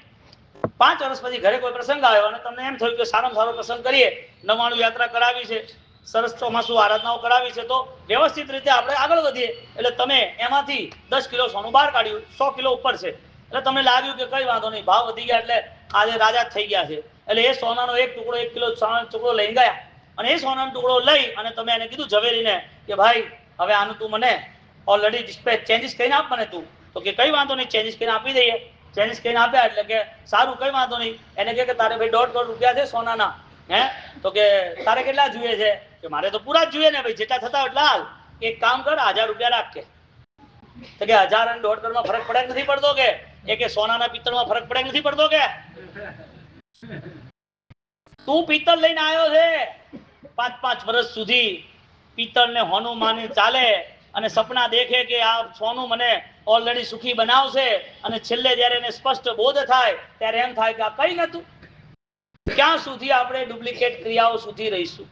5 વર્ષ પછી ઘરે કોઈ પ્રસંગ આવ્યો અને તમને એમ થયું કે સારામાં સારો પ્રસંગ કરીએ, 99 યાત્રા કરાવી છે, સરસ ચોમાસું આરાધનાઓ કરાવી છે, તો વ્યવસ્થિત રીતે આપણે આગળ વધીએ. એટલે તમે એમાંથી 10 કિલો સોનું બહાર કાઢ્યું, 100 કિલો ઉપર છે, એટલે તમને લાગ્યું કે કઈ વાંધો નહીં, ભાવ વધી ગયા એટલે આજે રાજા થઈ ગયા છે. એટલે એ સોનાનો એક ટુકડો, 1 કિલો સોનાનો ટુકડો લઈ ગયા, અને એ સોનાનો ટુકડો લઈ અને તમે એને કીધું ઝવેરીને કે ભાઈ હવે આનું તું મને ઓલરેડી ડિસ્પેચ ચેન્જીસ કરીને આપ મને તું. તો કે કઈ વાંધો નહીં, ચેન્જીસ કરીને આપી દઈએ. ચેન્જીસ કરીને આપ્યા એટલે કે સારું, કઈ વાંધો નહીં. એને કે તારે ભાઈ 1.5 કરોડ રૂપિયા છે સોનાના, હે? તો કે તારે કેટલા જોઈએ છે? કે મારે તો પૂરા જ જોઈએ ને ભાઈ, જેટલા થતા એટલા હાલ. એક કામ કર, 1000 રૂપિયા રાખ. કે તો કે 1000 અને 1.5 કરોડમાં ફરક પડે નથી પડતો? કે સોનાના પિત્તળમાં ફરક પડે નથી પડતો? કે તું પિત્તળ લઈને આવ્યો છે, 5-5 વર્ષ સુધી પિત્તળને હોનું માની ચાલે, અને સપના દેખે કે આ સોનું મને ઓલરેડી સુખી બનાવશે, અને છેલ્લે જ્યારે એને સ્પષ્ટ બોધ થાય ત્યારે એમ થાય કે આ કઈ નતું. ક્યાં સુધી આપણે ડુપ્લિકેટ ક્રિયાઓ સુધી રહીશું?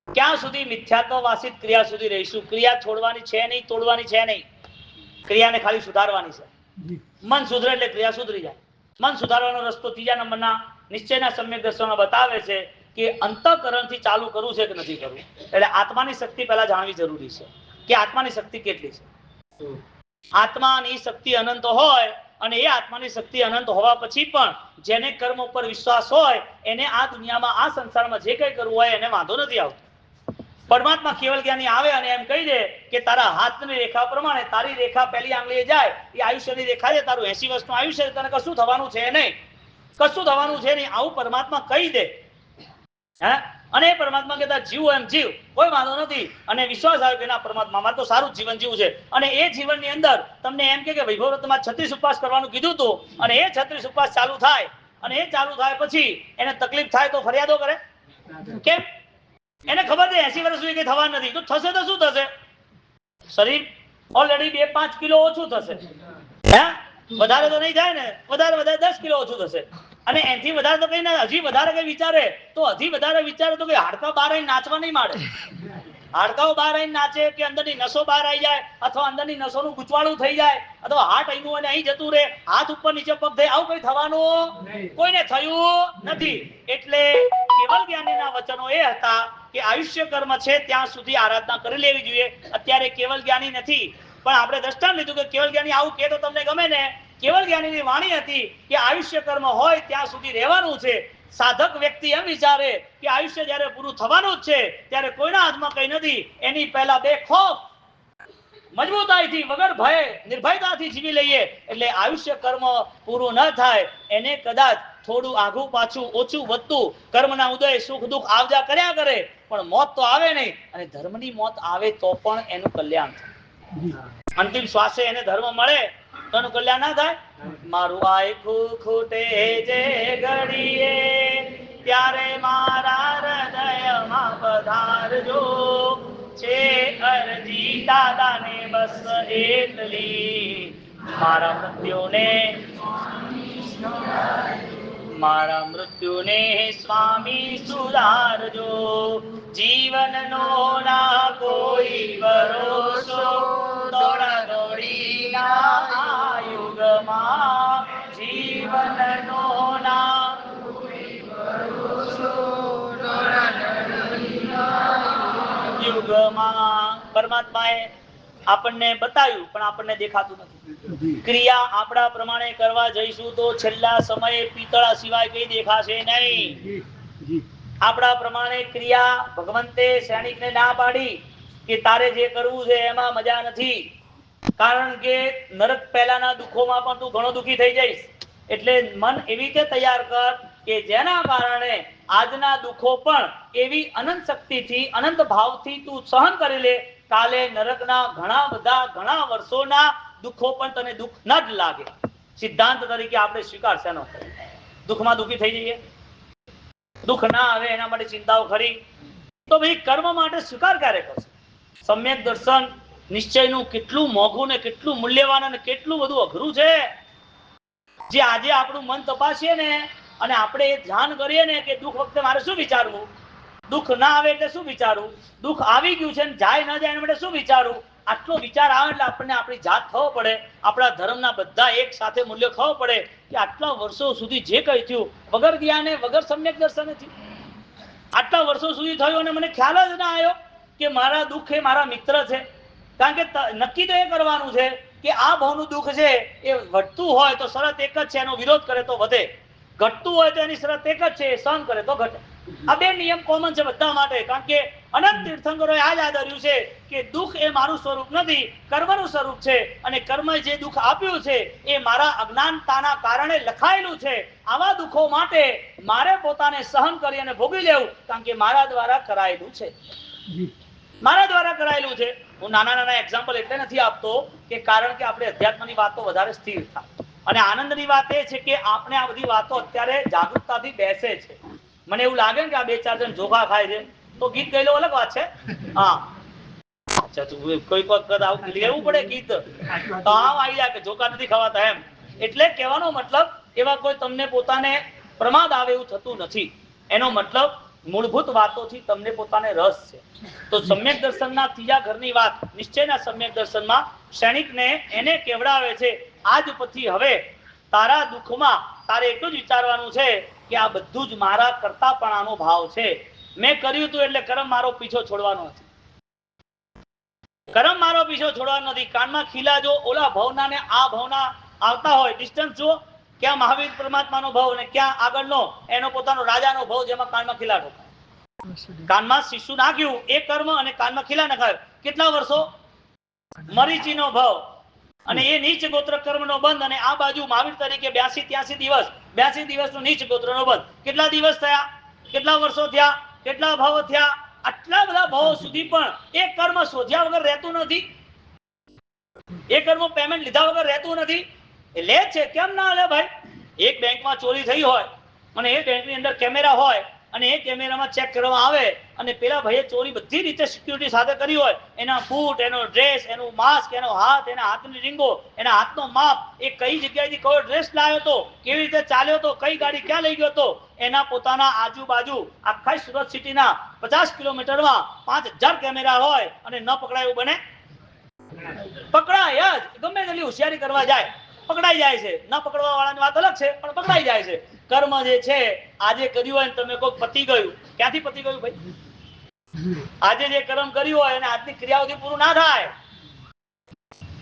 ક્યાં સુધી મિથ્યાત્વવાસિત ક્રિયા સુધી રહીશું? ક્રિયા છોડવાની છે નહીં, તોડવાની છે નહીં. ક્રિયાને ખાલી સુધારવાની છે. મન સુધરે એટલે ક્રિયા સુધરી જાય. મન સુધારવાનો રસ્તો 3 નંબરના નિશ્ચયના સમ્યક દર્શનમાં બતાવે છે કે અંતઃકરણથી ચાલુ કરવું છે કે નથી કરવું. એટલે આત્માની શક્તિ પહેલા જાણવી જરૂરી છે કે આત્માની શક્તિ કેટલી છે. આત્માની શક્તિ અનંત હોય, અને એ આત્માની શક્તિ અનંત હોવા પછી પણ જેને કર્મ ઉપર વિશ્વાસ હોય એને આ દુનિયામાં, આ સંસારમાં જે કંઈ કરવું હોય એને વાંધો નથી આવતો. પરમાત્મા કેવલ જ્ઞાની આવે અને એમ કહી દે કે તારા હાથની રેખા પ્રમાણે તારી રેખા પહેલી આંગળીએ જાય, એ આયુષ્યની રેખા છે, તારું 80 વર્ષનું આયુષ્ય છે, તને કશું થવાનું છે નહીં, કશું થવાનું છે નહીં, આવું પરમાત્મા કહી દે. હે? અને એ પરમાત્મા કહેતા જીવ એમ જીવ, કોઈ વાંધો નથી. અને વિશ્વાસ આવે કે ના, પરમાત્મા મારે તો સારું જીવન જીવવું છે. અને એ જીવનની અંદર તમને એમ કે વૈભવવ્રતમાં 36 ઉપવાસ કરવાનું કીધું હતું, અને એ 36 ઉપવાસ ચાલુ થાય, અને એ ચાલુ થાય પછી એને તકલીફ થાય તો ફરિયાદો કરે. કેમ? એને ખબર છે 80 વર્ષ સુધી કઈ થવાનું નથી, તો થશે તો શું થશે? શરીર ઓલરેડી 2-5 કિલો ઓછું થશે. હે? વધારે તો નહીં થાય ને, વધારે 10 કિલો ઓછું થશે. અને એનાથી વધારે તો કઈ ના, હજી વધારે કઈ વિચારે તો કે હાડકા બહાર આવીને નાચવા નહીં માંડે. હાડકાઓ બહાર આવીને નાચે, કે અંદરની નસો બહાર આવી જાય, અથવા અંદરની નસોનું ગૂંચવાડું થઈ જાય, અથવા હાથ અહીંનું અને અહીં જતું રહે, હાથ ઉપર નીચે પગ થાય, આવું કઈ થવાનું કોઈને થયું નથી. એટલે કેવલ જ્ઞાનીના વચનો એ હતા કે આયુષ્ય કર્મ છે ત્યાં સુધી આરાધના કરી લેવી જોઈએ. અત્યારે કેવલ જ્ઞાની નથી, પણ આપણે દ્રષ્ટાંત લીધું કે કેવલ જ્ઞાની આવું કે તો તમને ગમે ને. કેવલ જ્ઞાનીની વાણી હતી કે આયુષ્ય કર્મ હોય ત્યાં સુધી રહેવાનું છે. સાધક વ્યક્તિ એમ વિચારે કે આયુષ્ય જ્યારે પૂરું થવાનું જ છે ત્યારે કોઈના હાથમાં કઈ નથી, એની પહેલા બેખોફ મજબૂતાઈથી, વગર ભય, નિર્ભયતાથી જીવી લઈએ, એટલે આયુષ્ય કર્મ પૂરું ન થાય. એને કદાચ થોડું આઘું પાછું, ઓછું વધતું, કર્મના ઉદય સુખ દુઃખ આવજા કર્યા કરે, પણ મોત તો આવે નહીં. અને ધર્મની મોત આવે તો પણ એનું કલ્યાણ થાય. અંતિમ શ્વાસે એને ધર્મ મળે તો એનું કલ્યાણ ના થાય. મારું આયખું ખૂટે જે ઘડીએ, ત્યારે મારા હૃદયમાં પધારજો. છે અરજી દાદાને બસ એટલી, મારા મૃત્યુને સ્વામી સુધારજો. જીવનનો ના કોઈ ભરોસો, દોડા દોડીના આ યુગમાં. જીવનનો ના કોઈ ભરોસો, દોડા દોડીના યુગમાં. પરમાત્માએ આપણને બતાવ્યું પણ આપણને દેખાતું નથી. ક્રિયા આપણા પ્રમાણે કરવા જઈશું તો છેલ્લા સમયે પિત્તળા સિવાય કઈ દેખાશે નહીં. આપણા પ્રમાણે ક્રિયા, ભગવંતે સૈનિકને ના પાડી કે તારે જે કરવું છે એમાં મજા નથી, કારણ કે નરક પહેલાના દુઃખોમાં પણ તું ઘણો દુઃખી થઈ જઈશ. એટલે મન એવી રીતે તૈયાર કર કે જેના કારણે આજના દુઃખો પણ એવી અનંત શક્તિથી અનંત ભાવથી તું સહન કરી લે, કાલે નરકના ઘણા વર્ષોના દુઃખો પણ તને દુઃખ ન જ લાગે. સિદ્ધાંત તરીકે આપણે સ્વીકારશે નો. દુઃખમાં દુઃખી થઈ જઈએ, દુઃખ ના આવે એના માટે ચિંતાઓ ખરી, તો ભાઈ કર્મ માટે સ્વીકાર ક્યારે કરશે? સમ્યક દર્શન નિશ્ચયનું કેટલું મોંઘું ને કેટલું મૂલ્યવાન અને કેટલું બધું અઘરું છે. જે આજે આપણું મન તપાસીએ ને અને આપણે એ ધ્યાન કરીએ ને કે દુઃખ વખતે મારે શું વિચારવું, દુઃખ ના આવે એટલે શું વિચારવું, દુઃખ આવી ગયું છે જાય ન જાય એના માટે શું વિચારવું, આટલો વિચાર આવે એટલે આપણને આપણી જાત ખબર પડે, આપણા ધર્મના બધા એક સાથે મૂલ્ય ખબર પડે કે આટલા વર્ષો સુધી જે કંઈ થયું વગર જ્ઞાને વગર સમ્યક દર્શને થયું. આટલા વર્ષો સુધી થયું અને મને ખ્યાલ જ ના આવ્યો કે મારા દુઃખ એ મારા મિત્ર છે. કારણ કે નક્કી તો એ કરવાનું છે કે આ ભાવનું દુઃખ છે એ વધતું હોય તો શરત એક જ છે, એનો વિરોધ કરે તો વધે, ઘટતું હોય તો એની શરત એક જ છે, એ સહન કરે તો ઘટે. આ બે નિયમ કોમન છે બધા માટે. કારણ કે અનંત તીર્થંકરોએ આ જ આદર્યું છે કે દુઃખ એ મારું સ્વરૂપ નથી, કર્મનું સ્વરૂપ છે, અને કર્મએ જે દુઃખ આપ્યું છે એ મારા અજ્ઞાનતાના કારણે લખાયેલું છે. આવા દુઃખો માટે મારે પોતાને સહન કરી અને ભોગવી લેવું, કારણ કે મારા દ્વારા કરાયેલું છે, મારા દ્વારા કરાયેલું છે. હું નાના એક્ઝામ્પલ એટલે નથી આપતો કે કારણ કે આપણે અધ્યાત્મની વાતો વધારે સ્થિર થાય, અને આનંદની વાત એ છે કે આપણે આ બધી વાતો અત્યારે જાગૃતતાથી બેસે છે. મને એવું લાગે કે આ બે ચાર જણ જોખા ખાય છે તો ગીત ગયેલો અલગ વાત છે. હા, અચ્છા, કોઈ વખત આવું લેવું પડે ગીત તો આમ આવી જાય કે જોખા નથી ખવાતા એમ. એટલે કહેવાનો મતલબ એવા કોઈ તમને પોતાને પ્રમાદ આવે એવું થતું નથી. એનો મતલબ મૂળભૂત વાતોથી તમને પોતાને રસ છે. તો સમ્યક દર્શનના ત્રીજા ઘરની વાત નિશ્ચયના સમ્યક દર્શનમાં ક્ષણિકને એને કેવડાવે છે, આજ પછી હવે તારા દુઃખમાં તારે એટલું જ વિચારવાનું છે કે આ બધું જ મારા કરતાપણાનો ભાવ છે. મેં કર્યું હતું એટલે કર્મ મારો પીછો છોડવાનો નથી, કર્મ મારો પીછો છોડવાનો નથી. કાનમાં ખીલા જો ઓલા ભવના ને આ ભવના આવતા હોય, ડિસ્ટન્સ જુઓ, ક્યાં મહાવીર પરમાત્માનો ભવ અને ક્યાં આગળનો એનો પોતાનો રાજાનો ભવ, જેમાં કાનમાં ખીલા ઠોકાય. કાનમાં શિશુ નાખ્યું એ કર્મ અને કાનમાં ખીલા નખાયો, કેટલા વર્ષો? મરીચીનો ભવ, અને એ નીચ ગોત્ર કર્મનો બંધ, અને આ બાજુ મહાવીર તરીકે 82-83 દિવસ, 82 દિવસનો નીચ ગોત્રનો બંધ. કેટલા દિવસ થયા, કેટલા વર્ષો થયા, કેટલા ભાવ થયા? આટલા બધા ભાવો સુધી પણ એ કર્મ શોધ્યા વગર રહેતું નથી, એ કર્મ પેમેન્ટ લીધા વગર રહેતું નથી. લે છે, કેમ ના લે ભાઈ? એક બેંકમાં ચોરી થઈ હોય અને એ બેંકની અંદર કેમેરા હોય અને એ કેમેરામાં ચેક કરવામાં આવે અને પેલા ભાઈએ ચોરી બધી રીતે સિક્યુરિટી સાથે કરી હોય, એના બૂટ, એનો ડ્રેસ, એનું માસ્ક, એનો હાથ, એના હાથની રીંગો, એના હાથનો માપ, એ કઈ જગ્યાએથી કયો ડ્રેસ લાવ્યો હતો, કેવી રીતે ચાલ્યો હતો, કઈ ગાડી ક્યાં લઈ ગયો હતો, એના પોતાના આજુબાજુ આખા સુરત સિટીના 50 કિલોમીટરમાં 5000 કેમેરા હોય અને ન પકડાય એવું બને? પકડાય જ. ગમે તેટલી હોશિયારી કરવા જાય પકડાઈ જાય છે. ન પકડવા વાળાની વાત અલગ છે, પણ પકડાઈ જાય છે. કર્મ જે છે આજે કર્યું હોય તમે કોઈ પતી ગયું, ક્યાંથી પતી ગયું ભાઈ? આજે જે કર્મ કર્યું હોય અને આજની ક્રિયાઓથી પૂરું ના થાય.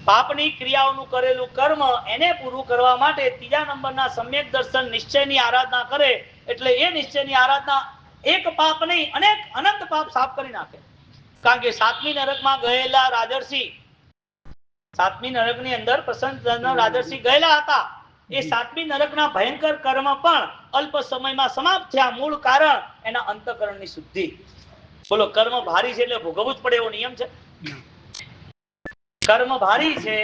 પાપની ક્રિયાઓનું કરેલું કર્મ એને પૂરું કરવા માટે ત્રીજા નંબરના સમ્યક દર્શન નિશ્ચયની આરાધના કરે, એટલે એ નિશ્ચયની આરાધના એક પાપ નહીં અનેક અનંત પાપ સાફ કરી નાખે. કારણ કે 7મી નરકમાં ગયેલા રાજર્ષિ, 7મી નરકની અંદર પ્રસન્ન રાજર્ષિ ગયેલા હતા. એ 7મી નરકના ભયંકર કર્મ પણ અલ્પ સમયમાં સમાપ્ત થયા. મૂળ કારણ એના અંતઃકરણની શુદ્ધિ. બોલો, કર્મ ભારી છે એટલે ભોગવવું જ પડે એવો નિયમ છે? કર્મ ભારી છે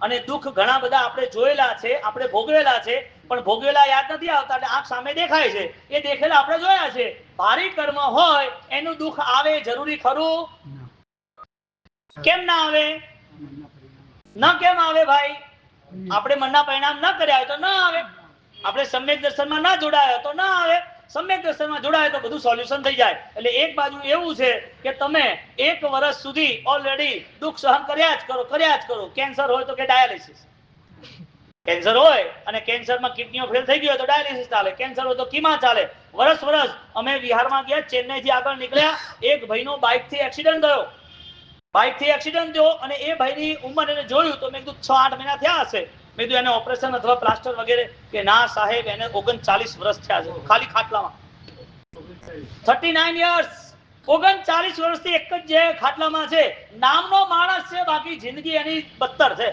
અને દુઃખ ઘણા બધા આપણે જોયેલા છે, આપણે ભોગવેલા છે, પણ ભોગવેલા યાદ નથી આવતા એટલે આંખ સામે દેખાય છે, એ દેખેલા આપણે જોયા છે. ભારી કર્મ હોય એનું દુઃખ આવે જરૂરી ખરું? કેમ ના આવે? ન કેમ આવે ભાઈ? આપણે મનના પરિણામ ન કર્યા હોય તો ના આવે. આપણે સમ્યક દર્શનમાં ના જોડાયા તો ના આવે. સમ્યક દર્શનમાં જોડાય તો બધું સોલ્યુશન થઈ જાય. એટલે એક બાજુ એવું છે કે તમે 1 વર્ષ સુધી ઓલરેડી દુઃખ સહન કર્યા જ કરો. કેન્સર હોય તો કે ડાયાલિસિસ, કેન્સર હોય અને કેન્સરમાં કિડનીઓ ફેલ થઈ ગઈ હોય તો ડાયાલિસિસ ચાલે, કેન્સર હોય તો કીમા ચાલે. વર્ષ અમે બિહારમાં ગયા, ચેન્નઈથી આગળ નીકળ્યા, એક ભાઈનો બાઇકથી એક્સિડન્ટ થયો. અને એ ભાઈની ઉંમર એને જોયું તો મેં કીધું 6-8 મહિના થયા હશે. મેં કીધું એને ઓપરેશન અથવા પ્લાસ્ટર વગેરે? કે ના સાહેબ, એને 39 વર્ષ થયા છે ખાલી ખાટલામાં. 39 યર્સ, 39 વર્ષથી એક જ ખાટલામાં છે. નામનો માણસ છે, બાકી જિંદગી એની બદતર છે.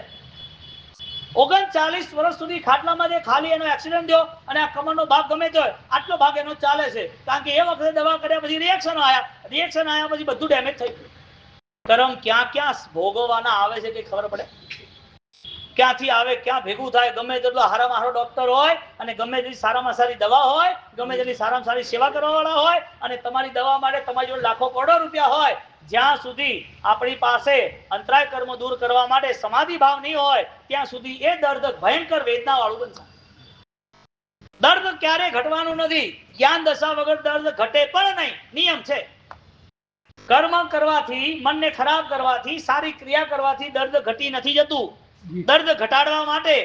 39 વર્ષ સુધી ખાટલામાં જે ખાલી એનો એક્સિડન્ટ થયો અને આ કમરનો ભાગ ગમે તે હોય આટલો ભાગ એનો ચાલે છે, કારણ કે એ વખતે દવા કર્યા પછી રિએક્શન આવ્યા પછી બધું ડેમેજ થઈ ગયું. કર્મ ક્યાં ક્યાં ભોગવવાના આવે છે કઈ ખબર પડે? ક્યાંથી આવે ક્યાં ભેગું થાય? ગમે તેટલો હારામાં હારો ડોક્ટર હોય અને ગમે તેટલી સારામાં સારી દવા હોય, ગમે તેટલી સારામાં સારી સેવા કરવા વાળા હોય અને તમારી દવા માટે તમારી જોડે લાખો કરોડો રૂપિયા હોય, જ્યાં સુધી આપણી પાસે અંતરાય કર્મ દૂર કરવા માટે સમાધિ ભાવ નહીં હોય ત્યાં સુધી એ દર્દ ભયંકર વેદના વાળું બનશે. દર્દ ક્યારે ઘટવાનું નથી. જ્ઞાન દશા વગર દર્દ ઘટે પણ નહીં. નિયમ છે. કર્મ કરવાથી, મનને ખરાબ કરવાથી, સારી ક્રિયા કરવાથી દર્દ ઘટી નથી જતું. દર્દ ઘટાડવા માટે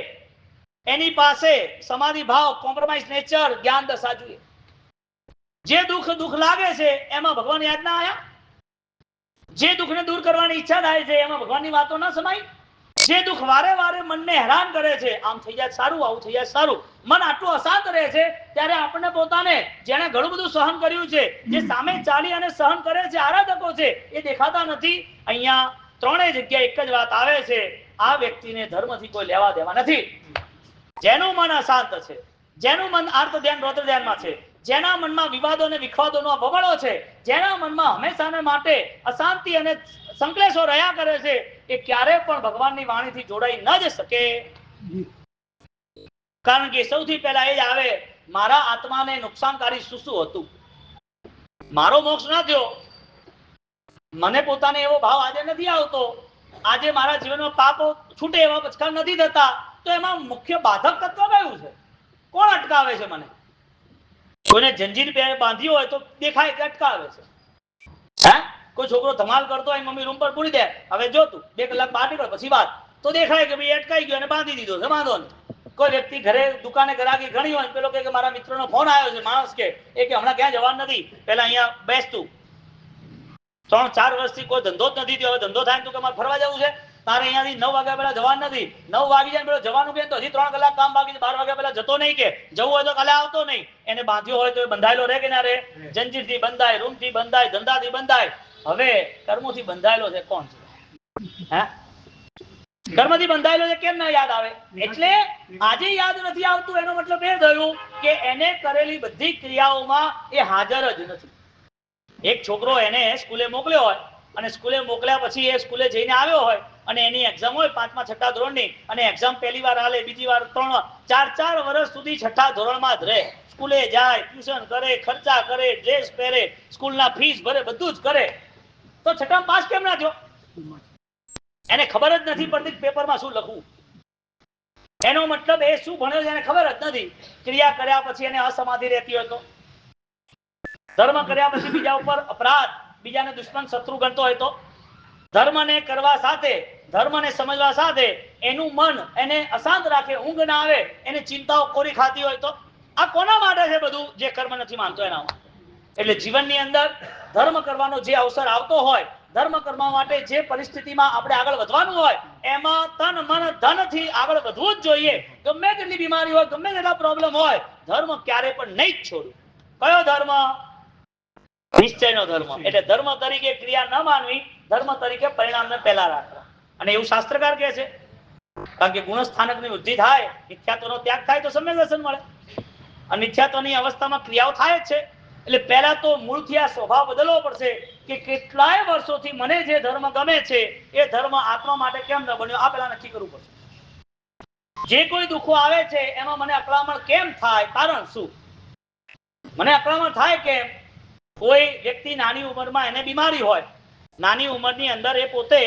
એની પાસે સમાધિ ભાવ, કોમ્પ્રોમાઇઝ નેચર, જ્ઞાન દશા જોઈએ. જે દુઃખ લાગે છે એમાં ભગવાન યાદ ના આયા? જે દુઃખને દૂર કરવાની ઈચ્છા થાય છે એમાં ભગવાનની વાતો ના સમાઈ? જે દુઃખ વારે વારે મનને હેરાન કરે છે, આમ થઈ જાય સારું, આવું થઈ જાય સારું, મન આટલું અશાંત રહે છે, ત્યારે આપણને પોતાને જેણે ઘણું બધું સહન કર્યું છે, જે સામે ચાલી અને સહન કરે છે, આરાધકો છે, એ દેખાતા નથી. અહીંયા ત્રણેય જગ્યાએ એક જ વાત આવે છે, આ વ્યક્તિને ધર્મથી કોઈ લેવા દેવા નથી. જેનું મન અશાંત છે, જેનું મન આર્ત ધ્યાન રૌદ્ર ધ્યાનમાં છે, જેના મનમાં વિવાદો અને વિખવાદોનો બબડો છે, જેના મનમાં હંમેશાને માટે અશાંતિ અને સંકલેશો રહ્યા કરે છે, એ ક્યારે પણ ભગવાનની વાણીથી જોડાઈ ન જ શકે. કારણ કે સૌથી પહેલા એ જ આવે, મારા આત્માને નુકસાનકારી શું શું હતું? મારો મોક્ષ ન થયો, મને પોતાને એવો ભાવ આજે નથી આવતો, આજે મારા જીવનમાં પાપો છૂટે એવા બચકા નથી થતા, તો એમાં મુખ્ય બાધક તત્વ કયું છે? કોણ અટકાવે છે મને? કોઈને જંજીર બાંધી હોય તો દેખાય કે અટકાવે છે. હે, કોઈ છોકરો ધમાલ કરતો હોય, મમ્મી રૂમ પર પૂરી દે, હવે જો તું 2 કલાક બહાર નીકળ પછી વાત, તો દેખાય કે ભાઈ અટકાઈ ગયો અને બાંધી દીધો છે, વાંધો નહીં. કોઈ વ્યક્તિ ઘરે દુકાને ગ્રાહકી ઘણી હોય, પેલો કે મારા મિત્રનો ફોન આવ્યો છે, માણસ કે એ કે હમણાં ક્યાં જવાનું નથી, પેલા અહીંયા બેસ તું, 3-4 વર્ષથી કોઈ ધંધો જ નથી થયો, હવે ધંધો થાય તો કે મારે ફરવા જવું છે, તારે અહીંયાથી 9 વાગ્યા પહેલા જવાનું નથી. 9 વાગી જાય પેલો જવાનું કે તો હજી 3 કલાક કામ બાકી છે, 12 વાગ્યા પહેલા જતો નહીં, કે જવું હોય તો કાલે આવતો નહીં. એને બાંધ્યો હોય તો એ બંધાયેલો રહે કે ના રહે? જંજીરથી બંધાય, રૂમથી બંધાય, ધંધાથી બંધાય. હવે કર્મોથી બંધાયેલો છે કોણ છે? હે, કર્મથી બંધાયેલો છે, કેમ ના યાદ આવે? એટલે આજે યાદ નથી આવતું, એનો મતલબ એ થયું કે એને કરેલી બધી ક્રિયાઓમાં એ હાજર જ નથી. એક છોકરો એને સ્કૂલે મોકલ્યો હોય અને સ્કૂલે મોકલ્યા પછી એ સ્કૂલે જઈને આવ્યો હોય અને એની એક્ઝામ હોય 5મા 6ઠા ધોરણની, અને એક્ઝામ પહેલી વાર હાલે, બીજી વાર 3, 4 વર્ષ સુધી 6ઠા ધોરણમાં જ રહે, સ્કૂલે જાય, ટ્યુશન કરે, ખર્ચા કરે, ડ્રેસ પહેરે, સ્કૂલના ફીસ ભરે, બધું જ કરે, તો 6ઠામાં પાસ કેમ ના થયો? એને ખબર જ નથી પડતી પેપરમાં શું લખવું. એનો મતલબ એ શું ભણ્યો છે એને ખબર જ નથી. ક્રિયા કર્યા પછી એને અસમાધિ રહેતી હોય તો, ધર્મ કર્યા પછી બીજા ઉપર અપરાધ, બીજાને દુશ્મન શત્રુ ગણતો હોય તો, ધર્મને કરવા સાથે, ધર્મને સમજવા સાથે એનું મન એને અશાંત રાખે, ઊંઘ ના આવે, એને ચિંતાઓ કોરી ખાતી હોય તો, આ કોના માટે છે બધું? જે કર્મ નથી માનતો એના માટે. એટલે જીવનની અંદર ધર્મ કરવાનો જે અવસર આવતો હોય, ધર્મ કરવા માટે જે પરિસ્થિતિમાં આપણે આગળ વધવાનું હોય, એમાં તન મન ધનથી આગળ વધવું જ જોઈએ. ગમે તેટલી બીમારી હોય, ગમે તેટલા પ્રોબ્લેમ હોય, ધર્મ ક્યારે પણ નહીં જ છોડવું. કયો ધર્મ? નિશ્ચયનો ધર્મ. એટલે ધર્મ તરીકે ક્રિયા ન માનવી, ધર્મ તરીકે પરિણામને પહેલા રાખવા. અને એવું શાસ્ત્રકાર કહે છે, કારણ કે ગુણસ્થાનકની વૃદ્ધિ થાય, મિથ્યાત્વનો ત્યાગ થાય તો સમ્યક દર્શન મળે. અને મિથ્યાત્વની અવસ્થામાં ક્રિયાઓ થાય જ છે. એટલે પહેલા તો મૂળથી આ સ્વભાવ બદલવો પડશે કે કેટલાય વર્ષોથી મને જે ધર્મ ગમે છે એ ધર્મ આત્મા માટે કેમ ન બન્યો, આ પહેલા નક્કી કરવું પડશે. જે કોઈ દુઃખો આવે છે એમાં મને અકળામણ કેમ થાય? કારણ શું? મને અકળામણ થાય કેમ? કોઈ વ્યક્તિ નાની ઉંમરમાં એને બીમારી હોય, નાની ઉંમરની અંદર એ પોતે